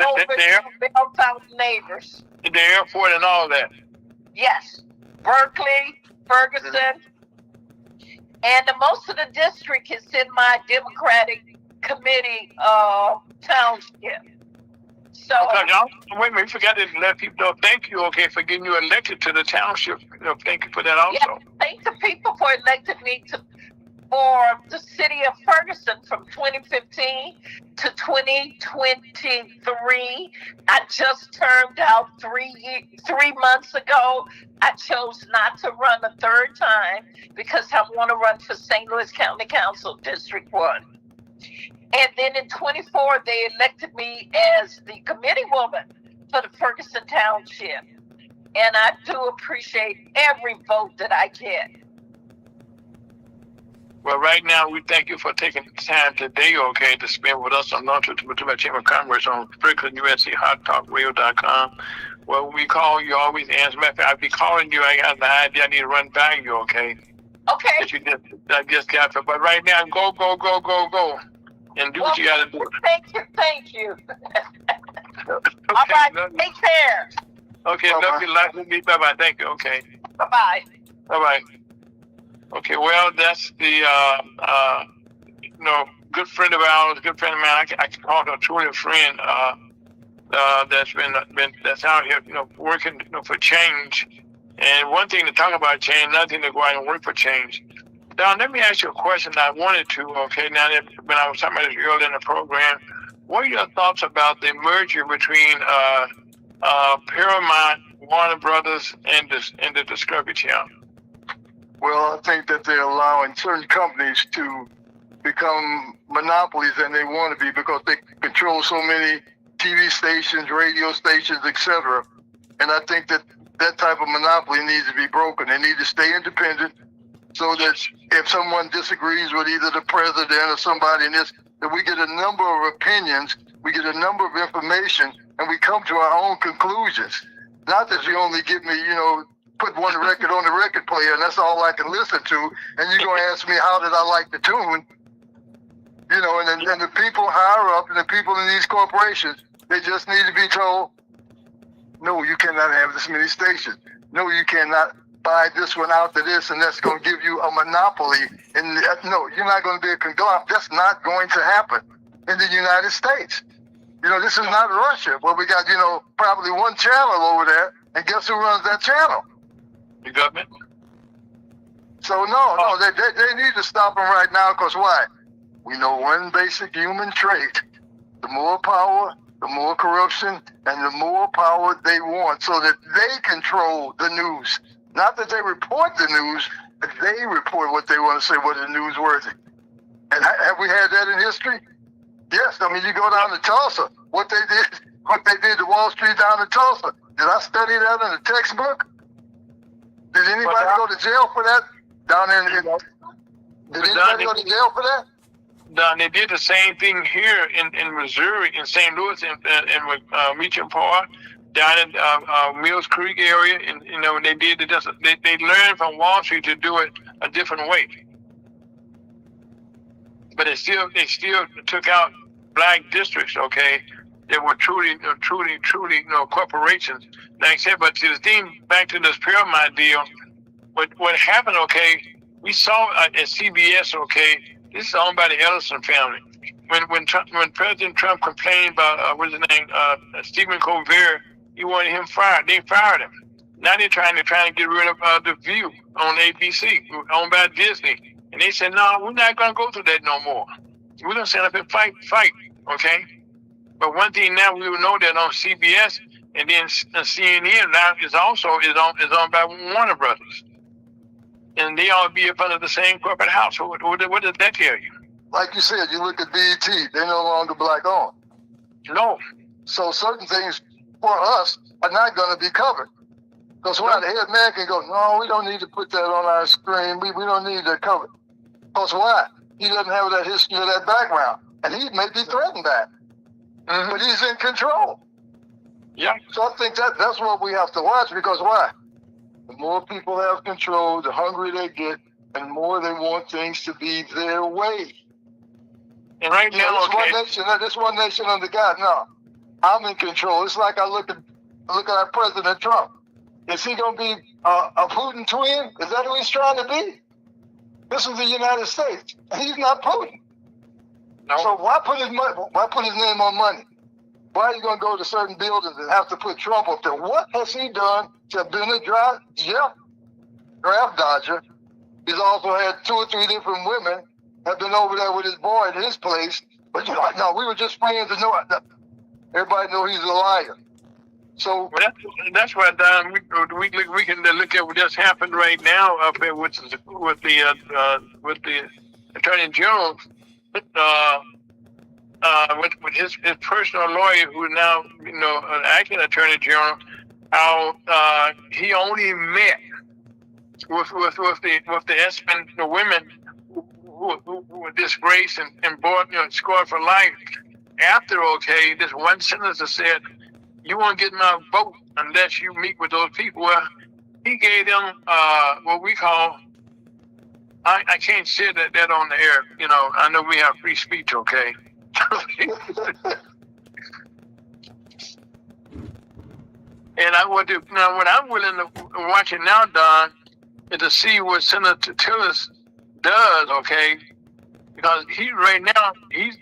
Bell Fountain Neighbors. The airport and all that. Yes. Berkeley, Ferguson, and most of the district is in my Democratic committee township. So wait a minute, you forgot to let people know. Thank you, okay, for getting you elected to the township. Thank you for that also. Yeah, thank the people for electing me for the city of Ferguson from 2015 to 2023. I just turned out 3 months ago. I chose not to run a third time because I want to run for St. Louis County Council, District 1. And then in 24, they elected me as the committee woman for the Ferguson Township. And I do appreciate every vote that I get. Well, right now, we thank you for taking the time today, okay, to spend with us on Launch with the Chamber of Commerce on FrequentUSCHotTalkRadio.com. Well, when we call, you always answer. Matter of fact, I'll be calling you. I got the idea I need to run by you, okay? Okay. I just got to. But right now, go. And do what you got to do. Thank you. Okay, all right, take care. Okay, love you. Bye-bye. Thank you. Okay. Bye-bye. Bye-bye. Okay, well, that's the, good friend of ours, good friend of mine. I can call her truly a friend, that's that's out here, working, for change. And one thing to talk about change, another thing to go out and work for change. Don, let me ask you a question I wanted to, okay, now that when I was talking about this earlier in the program, what are your thoughts about the merger between Paramount, Warner Brothers, and the Discovery Channel? Well, I think that they're allowing certain companies to become monopolies than they want to be because they control so many TV stations, radio stations, etc. And I think that that type of monopoly needs to be broken. They need to stay independent so that if someone disagrees with either the president or somebody in this, that we get a number of opinions, we get a number of information, and we come to our own conclusions. Not that you only give me, put one record on the record player and that's all I can listen to, and you're going to ask me how did I like the tune, and the people higher up and the people in these corporations, they just need to be told, no, you cannot have this many stations. No, you cannot buy this one out to this, and that's going to give you a monopoly. And no, you're not going to be a conglomerate. That's not going to happen in the United States. This is not Russia, where we got, probably one channel over there, and guess who runs that channel? The government. So no, they need to stop them right now, because why? We know one basic human trait: the more power, the more corruption, and the more power they want, so that they control the news. Not that they report the news, but they report what they want to say, what is newsworthy. And have we had that in history? Yes. I mean, you go down to Tulsa, what they did to Wall Street down in Tulsa. Did I study that in the textbook? Did anybody go to jail for that? Did anybody go to jail for that? They did the same thing here in Missouri, in St. Louis, in Meacham Park, down in Mills Creek area, and they did it. They learned from Wall Street to do it a different way, but they still took out black districts. Okay, they were truly corporations. Like I said, but to the thing back to this pyramid deal, what happened? Okay, we saw at CBS. Okay. This is owned by the Ellison family. When President Trump complained about what's his name, Stephen Colbert, he wanted him fired. They fired him. Now they're trying to get rid of The View on ABC, owned by Disney. And they said, no, we're not going to go through that no more. We're going to stand up and fight. Okay. But one thing now we will know that on CBS and then CNN now is owned by Warner Brothers. And they all be up under the same corporate house. What does that tell you? Like you said, you look at BET, they're no longer black owned. No. So certain things for us are not going to be covered. Because why? The head man can go, no, we don't need to put that on our screen. We don't need to cover it. Because why? He doesn't have that history or that background. And he may be threatened by it. Mm-hmm. But he's in control. Yeah. So I think that's what we have to watch, because why? The more people have control, the hungrier they get, and the more they want things to be their way. And right now, this one nation under God. No, I'm in control. It's like I look at our President Trump. Is he going to be a Putin twin? Is that who he's trying to be? This is the United States. He's not Putin. No. So why put his name on money? Why are you going to go to certain buildings and have to put Trump up there? What has he done to have been a draft dodger? He's also had 2 or 3 different women have been over there with his boy at his place. But no, we were just friends. Everybody know he's a liar. So that's why, Don, we can look at what just happened right now up here with the Attorney General. With his personal lawyer, who is now an acting Attorney General, how he only met with the Espen, the women who were disgraced and brought scored for life. After this one senator said, "You won't get my vote unless you meet with those people." Well, he gave them what we call. I can't say that on the air. I know we have free speech. Okay. And what I'm willing to watch it now, Don, is to see what Senator Tillis does, okay? Because he right now he's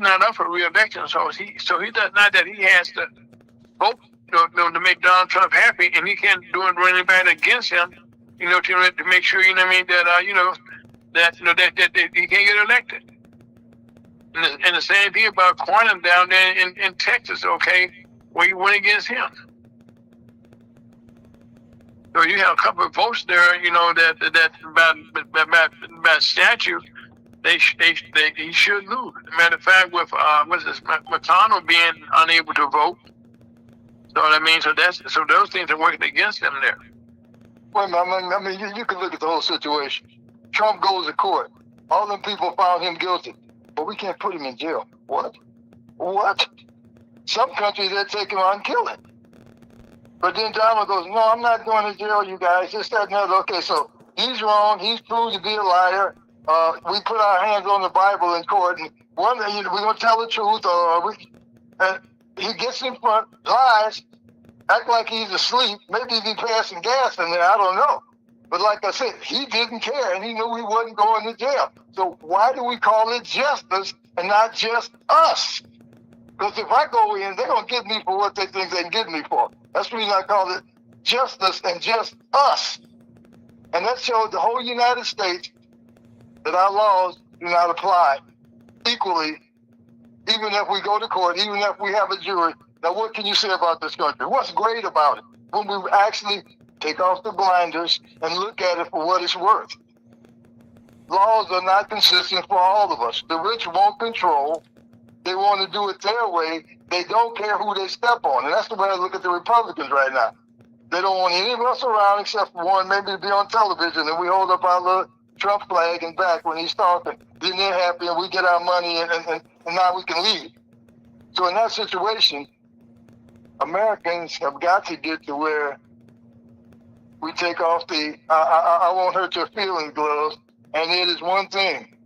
not up for re-election, so he does not that he has to vote to make Donald Trump happy, and he can't do anybody against him, to make sure that he can't get elected. And the same thing about Quantum down there in Texas, okay, where you went against him. So you have a couple of votes there, that about statute, he should lose. As a matter of fact, with McConnell being unable to vote, So I mean, so those things are working against them there. Wait a minute, I mean, you can look at the whole situation. Trump goes to court. All them people found him guilty, but we can't put him in jail. What? What? Some countries, they take him out and kill him. But then Donald goes, no, I'm not going to jail, you guys. This, that, and the other. Okay, so he's wrong. He's proved to be a liar. We put our hands on the Bible in court, and one day we're going to tell the truth, and he gets in front, lies, act like he's asleep. Maybe he's passing gas in there. I don't know. But like I said, he didn't care, and he knew he wasn't going to jail. So why do we call it justice and not just us? Because if I go in, they're going to get me for what they think they can get me for. That's the reason I call it justice and just us. And that showed the whole United States that our laws do not apply equally, even if we go to court, even if we have a jury. Now, what can you say about this country? What's great about it? When we actually take off the blinders and look at it for what it's worth. Laws are not consistent for all of us. The rich won't control. They want to do it their way. They don't care who they step on. And that's the way I look at the Republicans right now. They don't want any of us around except for one, maybe to be on television, and we hold up our little Trump flag and back when he's talking. Then they're happy and we get our money and now we can leave. So in that situation, Americans have got to get to where we take off the I won't hurt your feelings gloves, and it is one thing.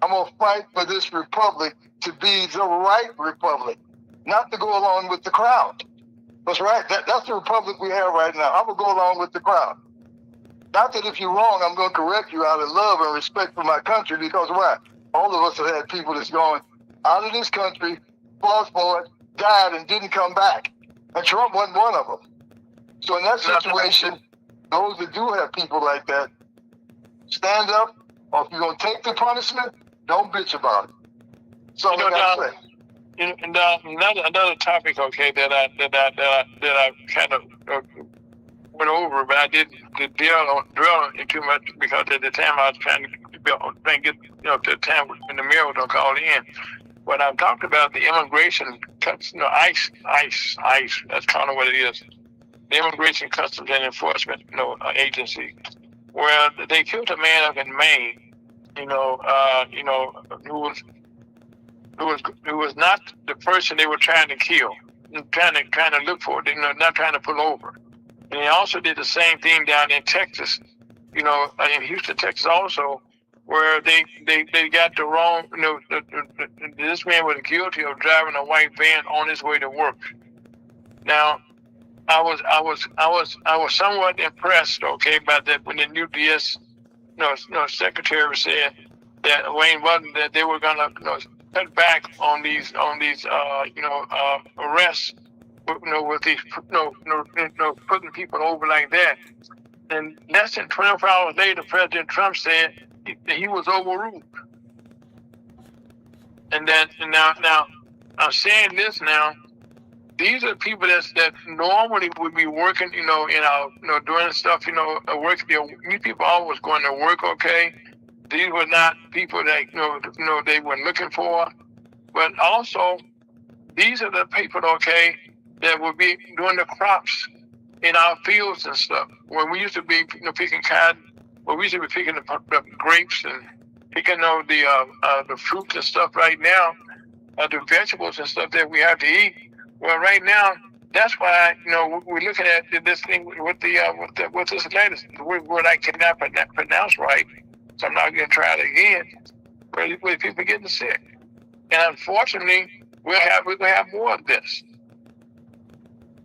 I'm going to fight for this republic to be the right republic, not to go along with the crowd. That's right. That's the republic we have right now. I'm going to go along with the crowd. Not that if you're wrong, I'm going to correct you out of love and respect for my country, because why? All of us have had people that's going out of this country, fought for it, died, and didn't come back. And Trump wasn't one of them. So in that situation, those that do have people like that, stand up, or if you're going to take the punishment, don't bitch about it. So I got to say. And another topic, okay, that I kind of went over, but I didn't dwell on it too much because at the time I was trying to get to the time when the mayor was gonna call in. But I talked about the immigration cuts, ICE. That's kind of what it is. The Immigration Customs and Enforcement, agency, where they killed a man up in Maine, who was not the person they were trying to kill, trying to look for, not trying to pull over. And they also did the same thing down in Texas, in Houston, Texas also, where they got the wrong, this man was guilty of driving a white van on his way to work. Now, I was somewhat impressed, okay, by that when the new DS, secretary said that Wayne wasn't, that they were gonna, cut back on these arrests, with these, putting people over like that. And less than 12 hours later, President Trump said that he was overruled. And now I'm saying this now. These are people that normally would be working, in our, doing stuff, work. These people always going to work, okay. These were not people that, they were looking for. But also, these are the people, okay, that would be doing the crops in our fields and stuff. When we used to be, picking cotton, we used to be picking the grapes and picking the fruits and stuff right now, the vegetables and stuff that we have to eat. Well, right now, that's why, we're looking at this thing with this latest word I cannot pronounce right. So I'm not going to try it again. Where people getting sick, and unfortunately, we'll have more of this.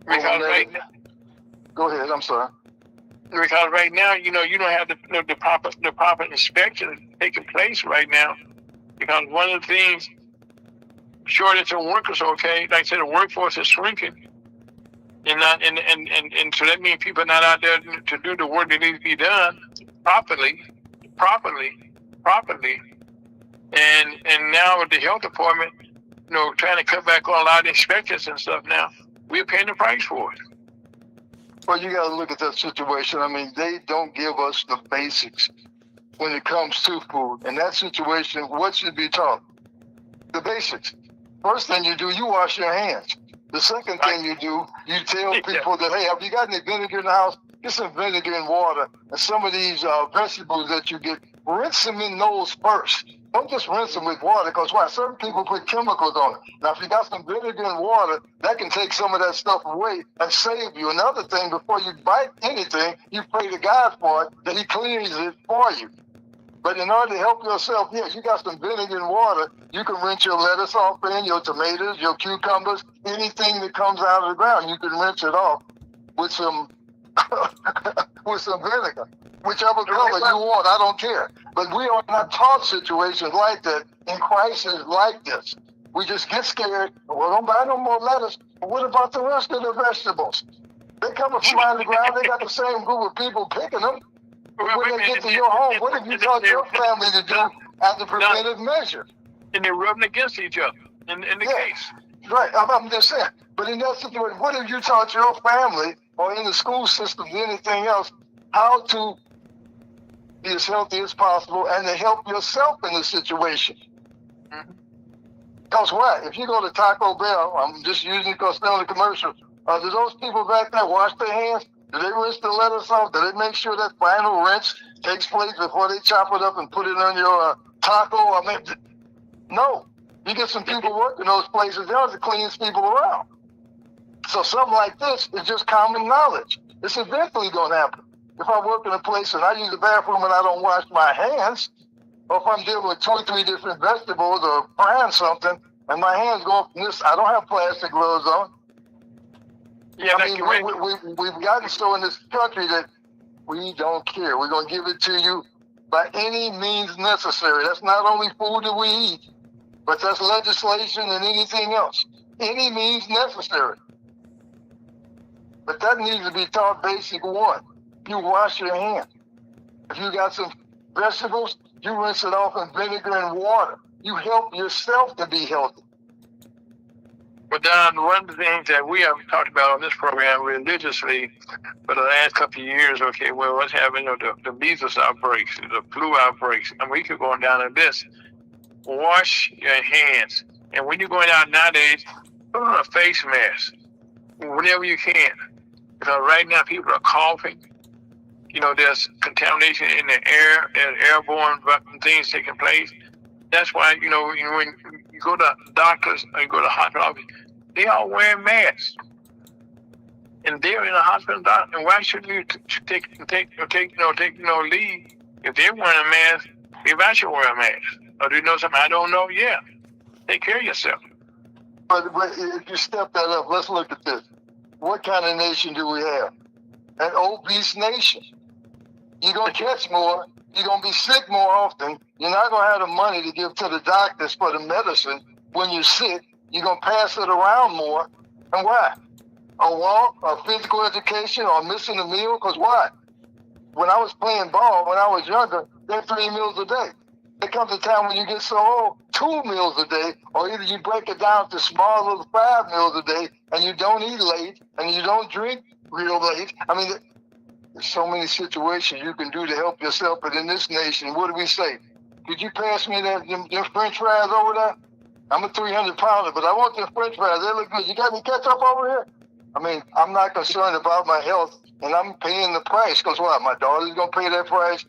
Because right now, go ahead. I'm sorry. Because right now, you don't have the proper inspection taking place right now. Because one of the things, shortage of workers, okay, like I said, the workforce is shrinking, and so that means people are not out there to do the work that needs to be done properly, and now with the health department, trying to cut back on a lot of inspections and stuff. Now we're paying the price for it. Well, you got to look at that situation. I mean, they don't give us the basics when it comes to food. In that situation, what should be taught? The basics. First thing you do, you wash your hands. The second thing you do, you tell people that, hey, have you got any vinegar in the house? Get some vinegar and water. And some of these vegetables that you get, rinse them in those first. Don't just rinse them with water, because why? Certain people put chemicals on it. Now, if you got some vinegar and water, that can take some of that stuff away and save you. Another thing, before you bite anything, you pray to God for it, that he cleans it for you. But in order to help yourself, you got some vinegar and water, you can rinse your lettuce off in, your tomatoes, your cucumbers, anything that comes out of the ground, you can rinse it off with some with some vinegar. Whichever color you want, I don't care. But we are not taught situations like that in crises like this. We just get scared. Well, don't buy no more lettuce. But what about the rest of the vegetables? They come from out of the ground. They got the same group of people picking them. But when they get to your home, what have you taught your family to do as a preventive measure? And they're rubbing against each other in the case. Right, I'm just saying. But in that situation, what have you taught your family or in the school system, anything else, how to be as healthy as possible and to help yourself in the situation? Because what? If you go to Taco Bell, I'm just using it because they're on the commercial, do those people back there wash their hands? Do they rinse the lettuce off? Do they make sure that final rinse takes place before they chop it up and put it on your taco? I mean, no. You get some people working those places, they're the cleanest people around. So something like this is just common knowledge. It's eventually going to happen. If I work in a place and I use the bathroom and I don't wash my hands, or if I'm dealing with 2 or 3 different vegetables or frying something, and my hands go from this, I don't have plastic gloves on. Yeah, I mean, we've gotten so in this country that we don't care. We're going to give it to you by any means necessary. That's not only food that we eat, but that's legislation and anything else. Any means necessary. But that needs to be taught basic one. You wash your hands. If you got some vegetables, you rinse it off in vinegar and water. You help yourself to be healthy. But Don, one of the things that we have talked about on this program religiously for the last couple of years, okay, well, what's happening, the measles outbreaks, the flu outbreaks, and we keep going down to this. Wash your hands. And when you're going out nowadays, put on a face mask whenever you can. Because right now people are coughing. You know, there's contamination in the air, there's airborne things taking place. That's why, you know, when you go to doctors or you go to the hospital office, they all wearing masks. And they're in a hospital doctor. And why shouldn't you take leave? If they're wearing a mask, if I should wear a mask. Or do you know something I don't know? Yeah. Take care of yourself. But if you step that up, let's look at this. What kind of nation do we have? An obese nation. You're going to catch more. You're going to be sick more often. You're not going to have the money to give to the doctors for the medicine when you're sick. You're going to pass it around more. And why? A walk, or physical education, or missing a meal? Because why? When I was playing ball, when I was younger, there were 3 meals a day. There comes a time when you get so old, 2 meals a day, or either you break it down to small little 5 meals a day, and you don't eat late, and you don't drink real late. I mean, there's so many situations you can do to help yourself, but in this nation, what do we say? Could you pass me them French fries over there? I'm a 300-pounder, but I want them French fries. They look good. You got any ketchup over here? I mean, I'm not concerned about my health, and I'm paying the price, because what? My daughter's going to pay that price.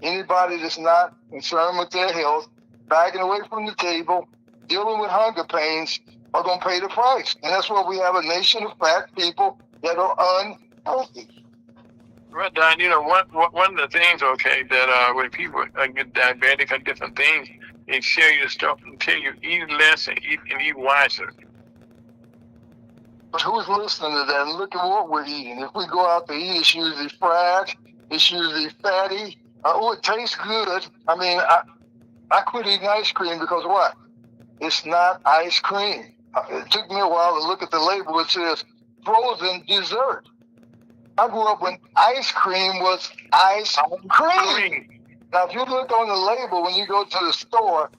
Anybody that's not concerned with their health, backing away from the table, dealing with hunger pains, are going to pay the price. And that's why we have a nation of fat people that are unhealthy. Right, Don, you know, one of the things, okay, that when people get diabetic or different things, they share your stuff and tell you eat less and eat wiser. But who's listening to that? And look at what we're eating. If we go out to eat, it's usually fried, it's usually fatty. It tastes good. I mean, I quit eating ice cream because what? It's not ice cream. It took me a while to look at the label. It says frozen dessert. I grew up when ice cream was ice cream. Now, if you look on the label when you go to the store,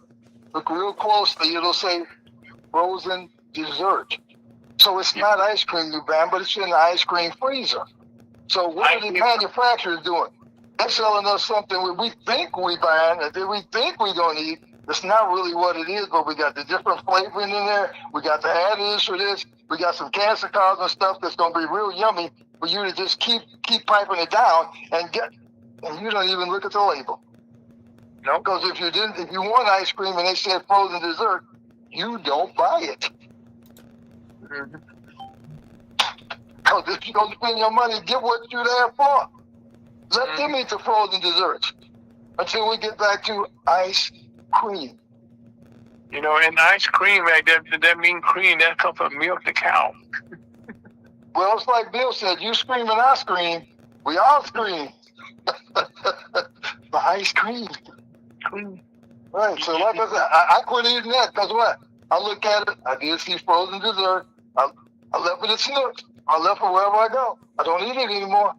look real closely, it'll say frozen dessert. So it's not ice cream, New Bam, but it's in the ice cream freezer. So what are the manufacturers doing? They're selling us something we think we buying and that we think we're going to eat, It's not really what it is, but we got the different flavoring in there. We got the additives for this. We got some cancer causing stuff that's gonna be real yummy for you to just keep piping it down and you don't even look at the label. No. Because if you want ice cream and they said frozen dessert, you don't buy it. Because if you're gonna spend your money, get what you're there for. Let them eat the frozen desserts until we get back to ice cream. You know, and ice cream, like that mean cream, that comes from milk the cow. Well, it's like Bill said, you scream and I scream. We all scream. The ice cream. Right, so like I said, I quit eating that because what? I look at it, I did see frozen dessert. I left it at Snooks. I left it wherever I go. I don't eat it anymore.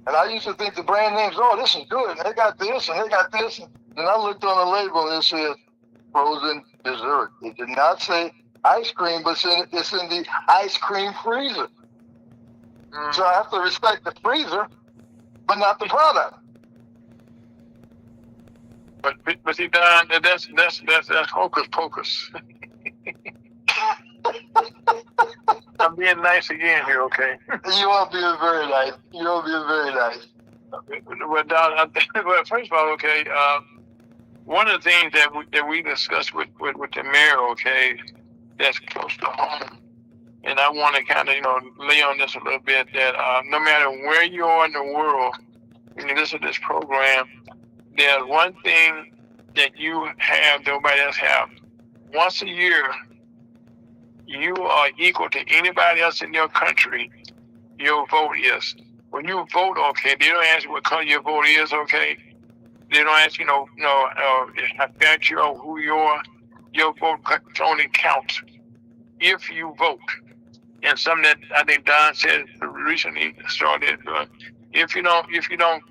And I used to think the brand names, oh, this is good. And they got this and they got this. And then I looked on the label and it said frozen dessert. It did not say ice cream, but it's in the ice cream freezer. So I have to respect the freezer, but not the product. But see, Don, that's hocus pocus. I'm being nice again here, okay? You are being very nice. You are being very nice. Well, Don, well, first of all, okay, one of the things that we discussed with the mayor, okay, that's close to home, and I want to kind of, lay on this a little bit, that no matter where you are in the world, when you listen to this program, there's one thing that you have that nobody else have. Once a year, you are equal to anybody else in your country. Your vote is. When you vote, okay, they don't ask you what color your vote is, okay? They don't ask you, how fat you are, who you are. Your vote only counts if you vote. And something that I think Don said recently started, if you don't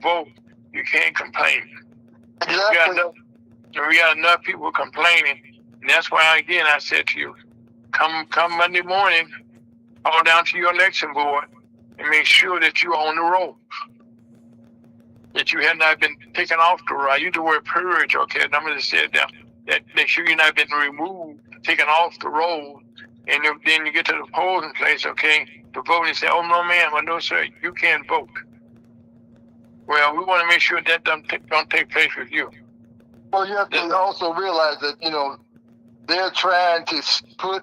vote, you can't complain. Exactly. We got enough people complaining, and that's why again I said to you, come Monday morning, all down to your election board, and make sure that you're on the roll, that you have not been taken off the roll. I use the word purge, okay? And I'm going to say that make sure you're not been removed, taken off the roll, and then you get to the polling place, okay? The vote and say, oh no, man, well no sir, you can't vote. Well, we want to make sure that don't take place with you. Well, you have to also realize that, they're trying to put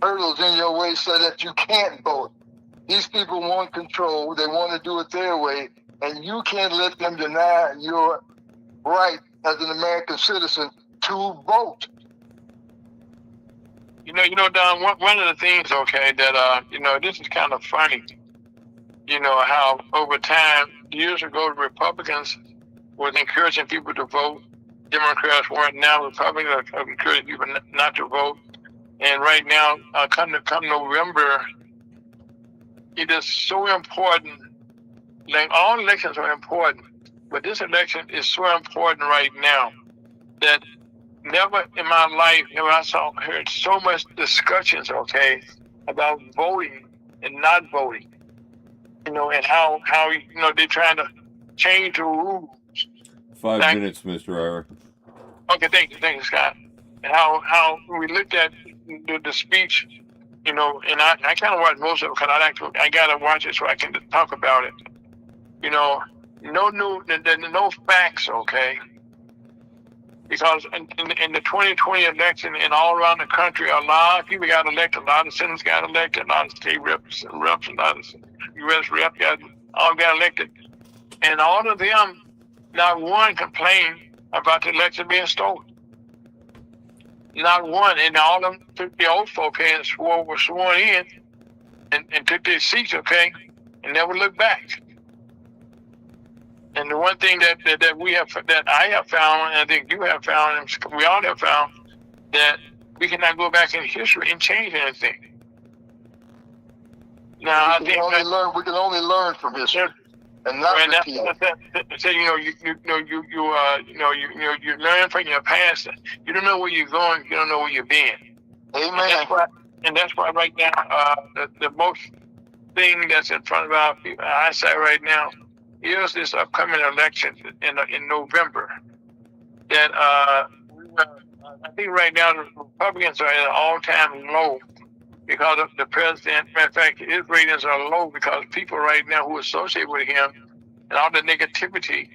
hurdles in your way so that you can't vote. These people want control. They want to do it their way, and you can't let them deny your right as an American citizen to vote. Don, one of the things, okay, that, this is kind of funny. How over time, years ago, Republicans was encouraging people to vote. Democrats weren't. Now Republicans are encouraging people not to vote. And right now, come November, it is so important. Like all elections are important, but this election is so important right now that never in my life have I heard so much discussions, okay, about voting and not voting. And how they're trying to change the rules. 5 minutes, Mr. Ira. Okay, thank you, Scott. And how we looked at the speech, and I kind of watched most of it because I gotta watch it so I can talk about it. No facts, okay? Because in the 2020 election and all around the country, a lot of people got elected, a lot of senators got elected, a lot of state reps, a lot of U.S. reps all got elected. And all of them, not one complained about the election being stolen. Not one. And all of them took the oath, okay, and were sworn in and took their seats, okay, and never looked back. And the one thing that I have found, and I think you have found, and we all have found, that we cannot go back in history and change anything. Now, we can only learn from history, and not repeat it. So you learn from your past. You don't know where you're going. You don't know where you've been. Amen. And that's why right now, the most thing that's in front of our eyesight right now is this upcoming election in November. that I think right now the Republicans are at an all-time low because of the president. Matter of fact, his ratings are low because people right now who associate with him and all the negativity.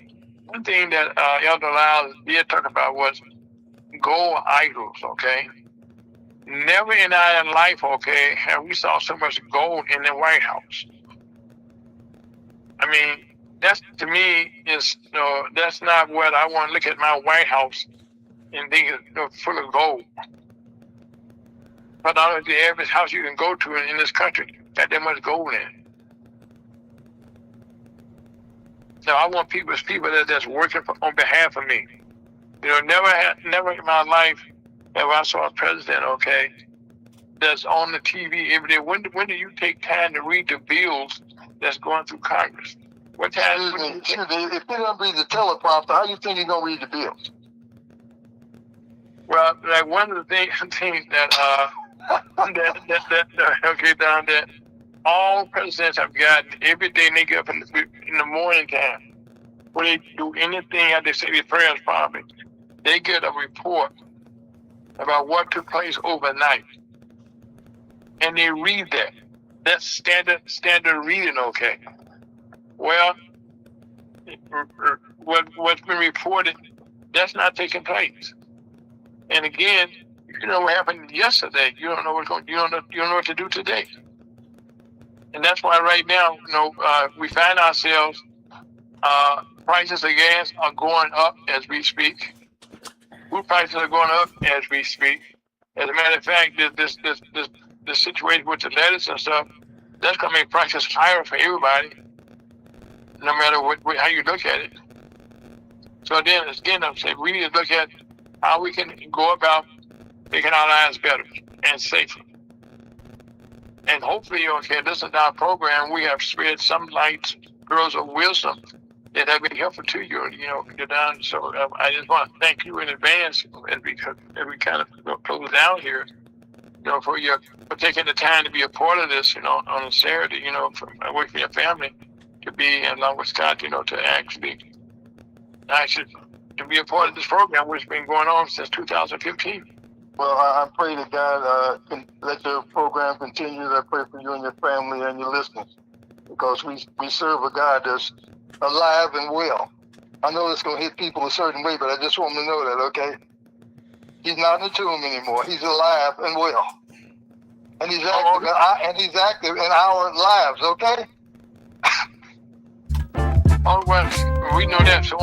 One thing that Elder Lyles did talk about was gold idols, okay? Never in our life, okay, have we saw so much gold in the White House. I mean, that's to me is that's not what I want to look at my White House and think it's full of gold. But not the average house you can go to in this country got that much gold in it. So I want people that's working on behalf of me. Never in my life have I saw a president, okay, that's on the TV every day. When do you take time to read the bills that's going through Congress? What time? Excuse me, if they don't read the teleprompter, how you think you're gonna read the bills? Well, like one of the things that that all presidents have gotten every day when they get up in the morning time, when they do anything after they say their prayers probably, they get a report about what took place overnight. And they read that. That's standard reading, okay. Well, what's been reported, that's not taking place. And again, you know what happened yesterday. You don't know you don't know what to do today. And that's why right now, we find ourselves prices of gas are going up as we speak. Food prices are going up as we speak. As a matter of fact, this situation with the lettuce and stuff, that's going to make prices higher for everybody, no matter how you look at it. So then, again, I'm saying we need to look at how we can go about making our lives better and safer. And hopefully, okay, this is our program. We have spread some light, pearls of wisdom that have been helpful to you, get down. So I just want to thank you in advance as we kind of close down here, for taking the time to be a part of this, on a Saturday, from away from your family, to be along with Scott, to actually to be a part of this program, which has been going on since 2015. Well, I pray that God can let your program continue. I pray for you and your family and your listeners, because we serve a God that's alive and well. I know it's going to hit people a certain way, but I just want them to know that, okay? He's not in the tomb anymore. He's alive and well. And he's active in our lives, okay? Oh, well, we know that. So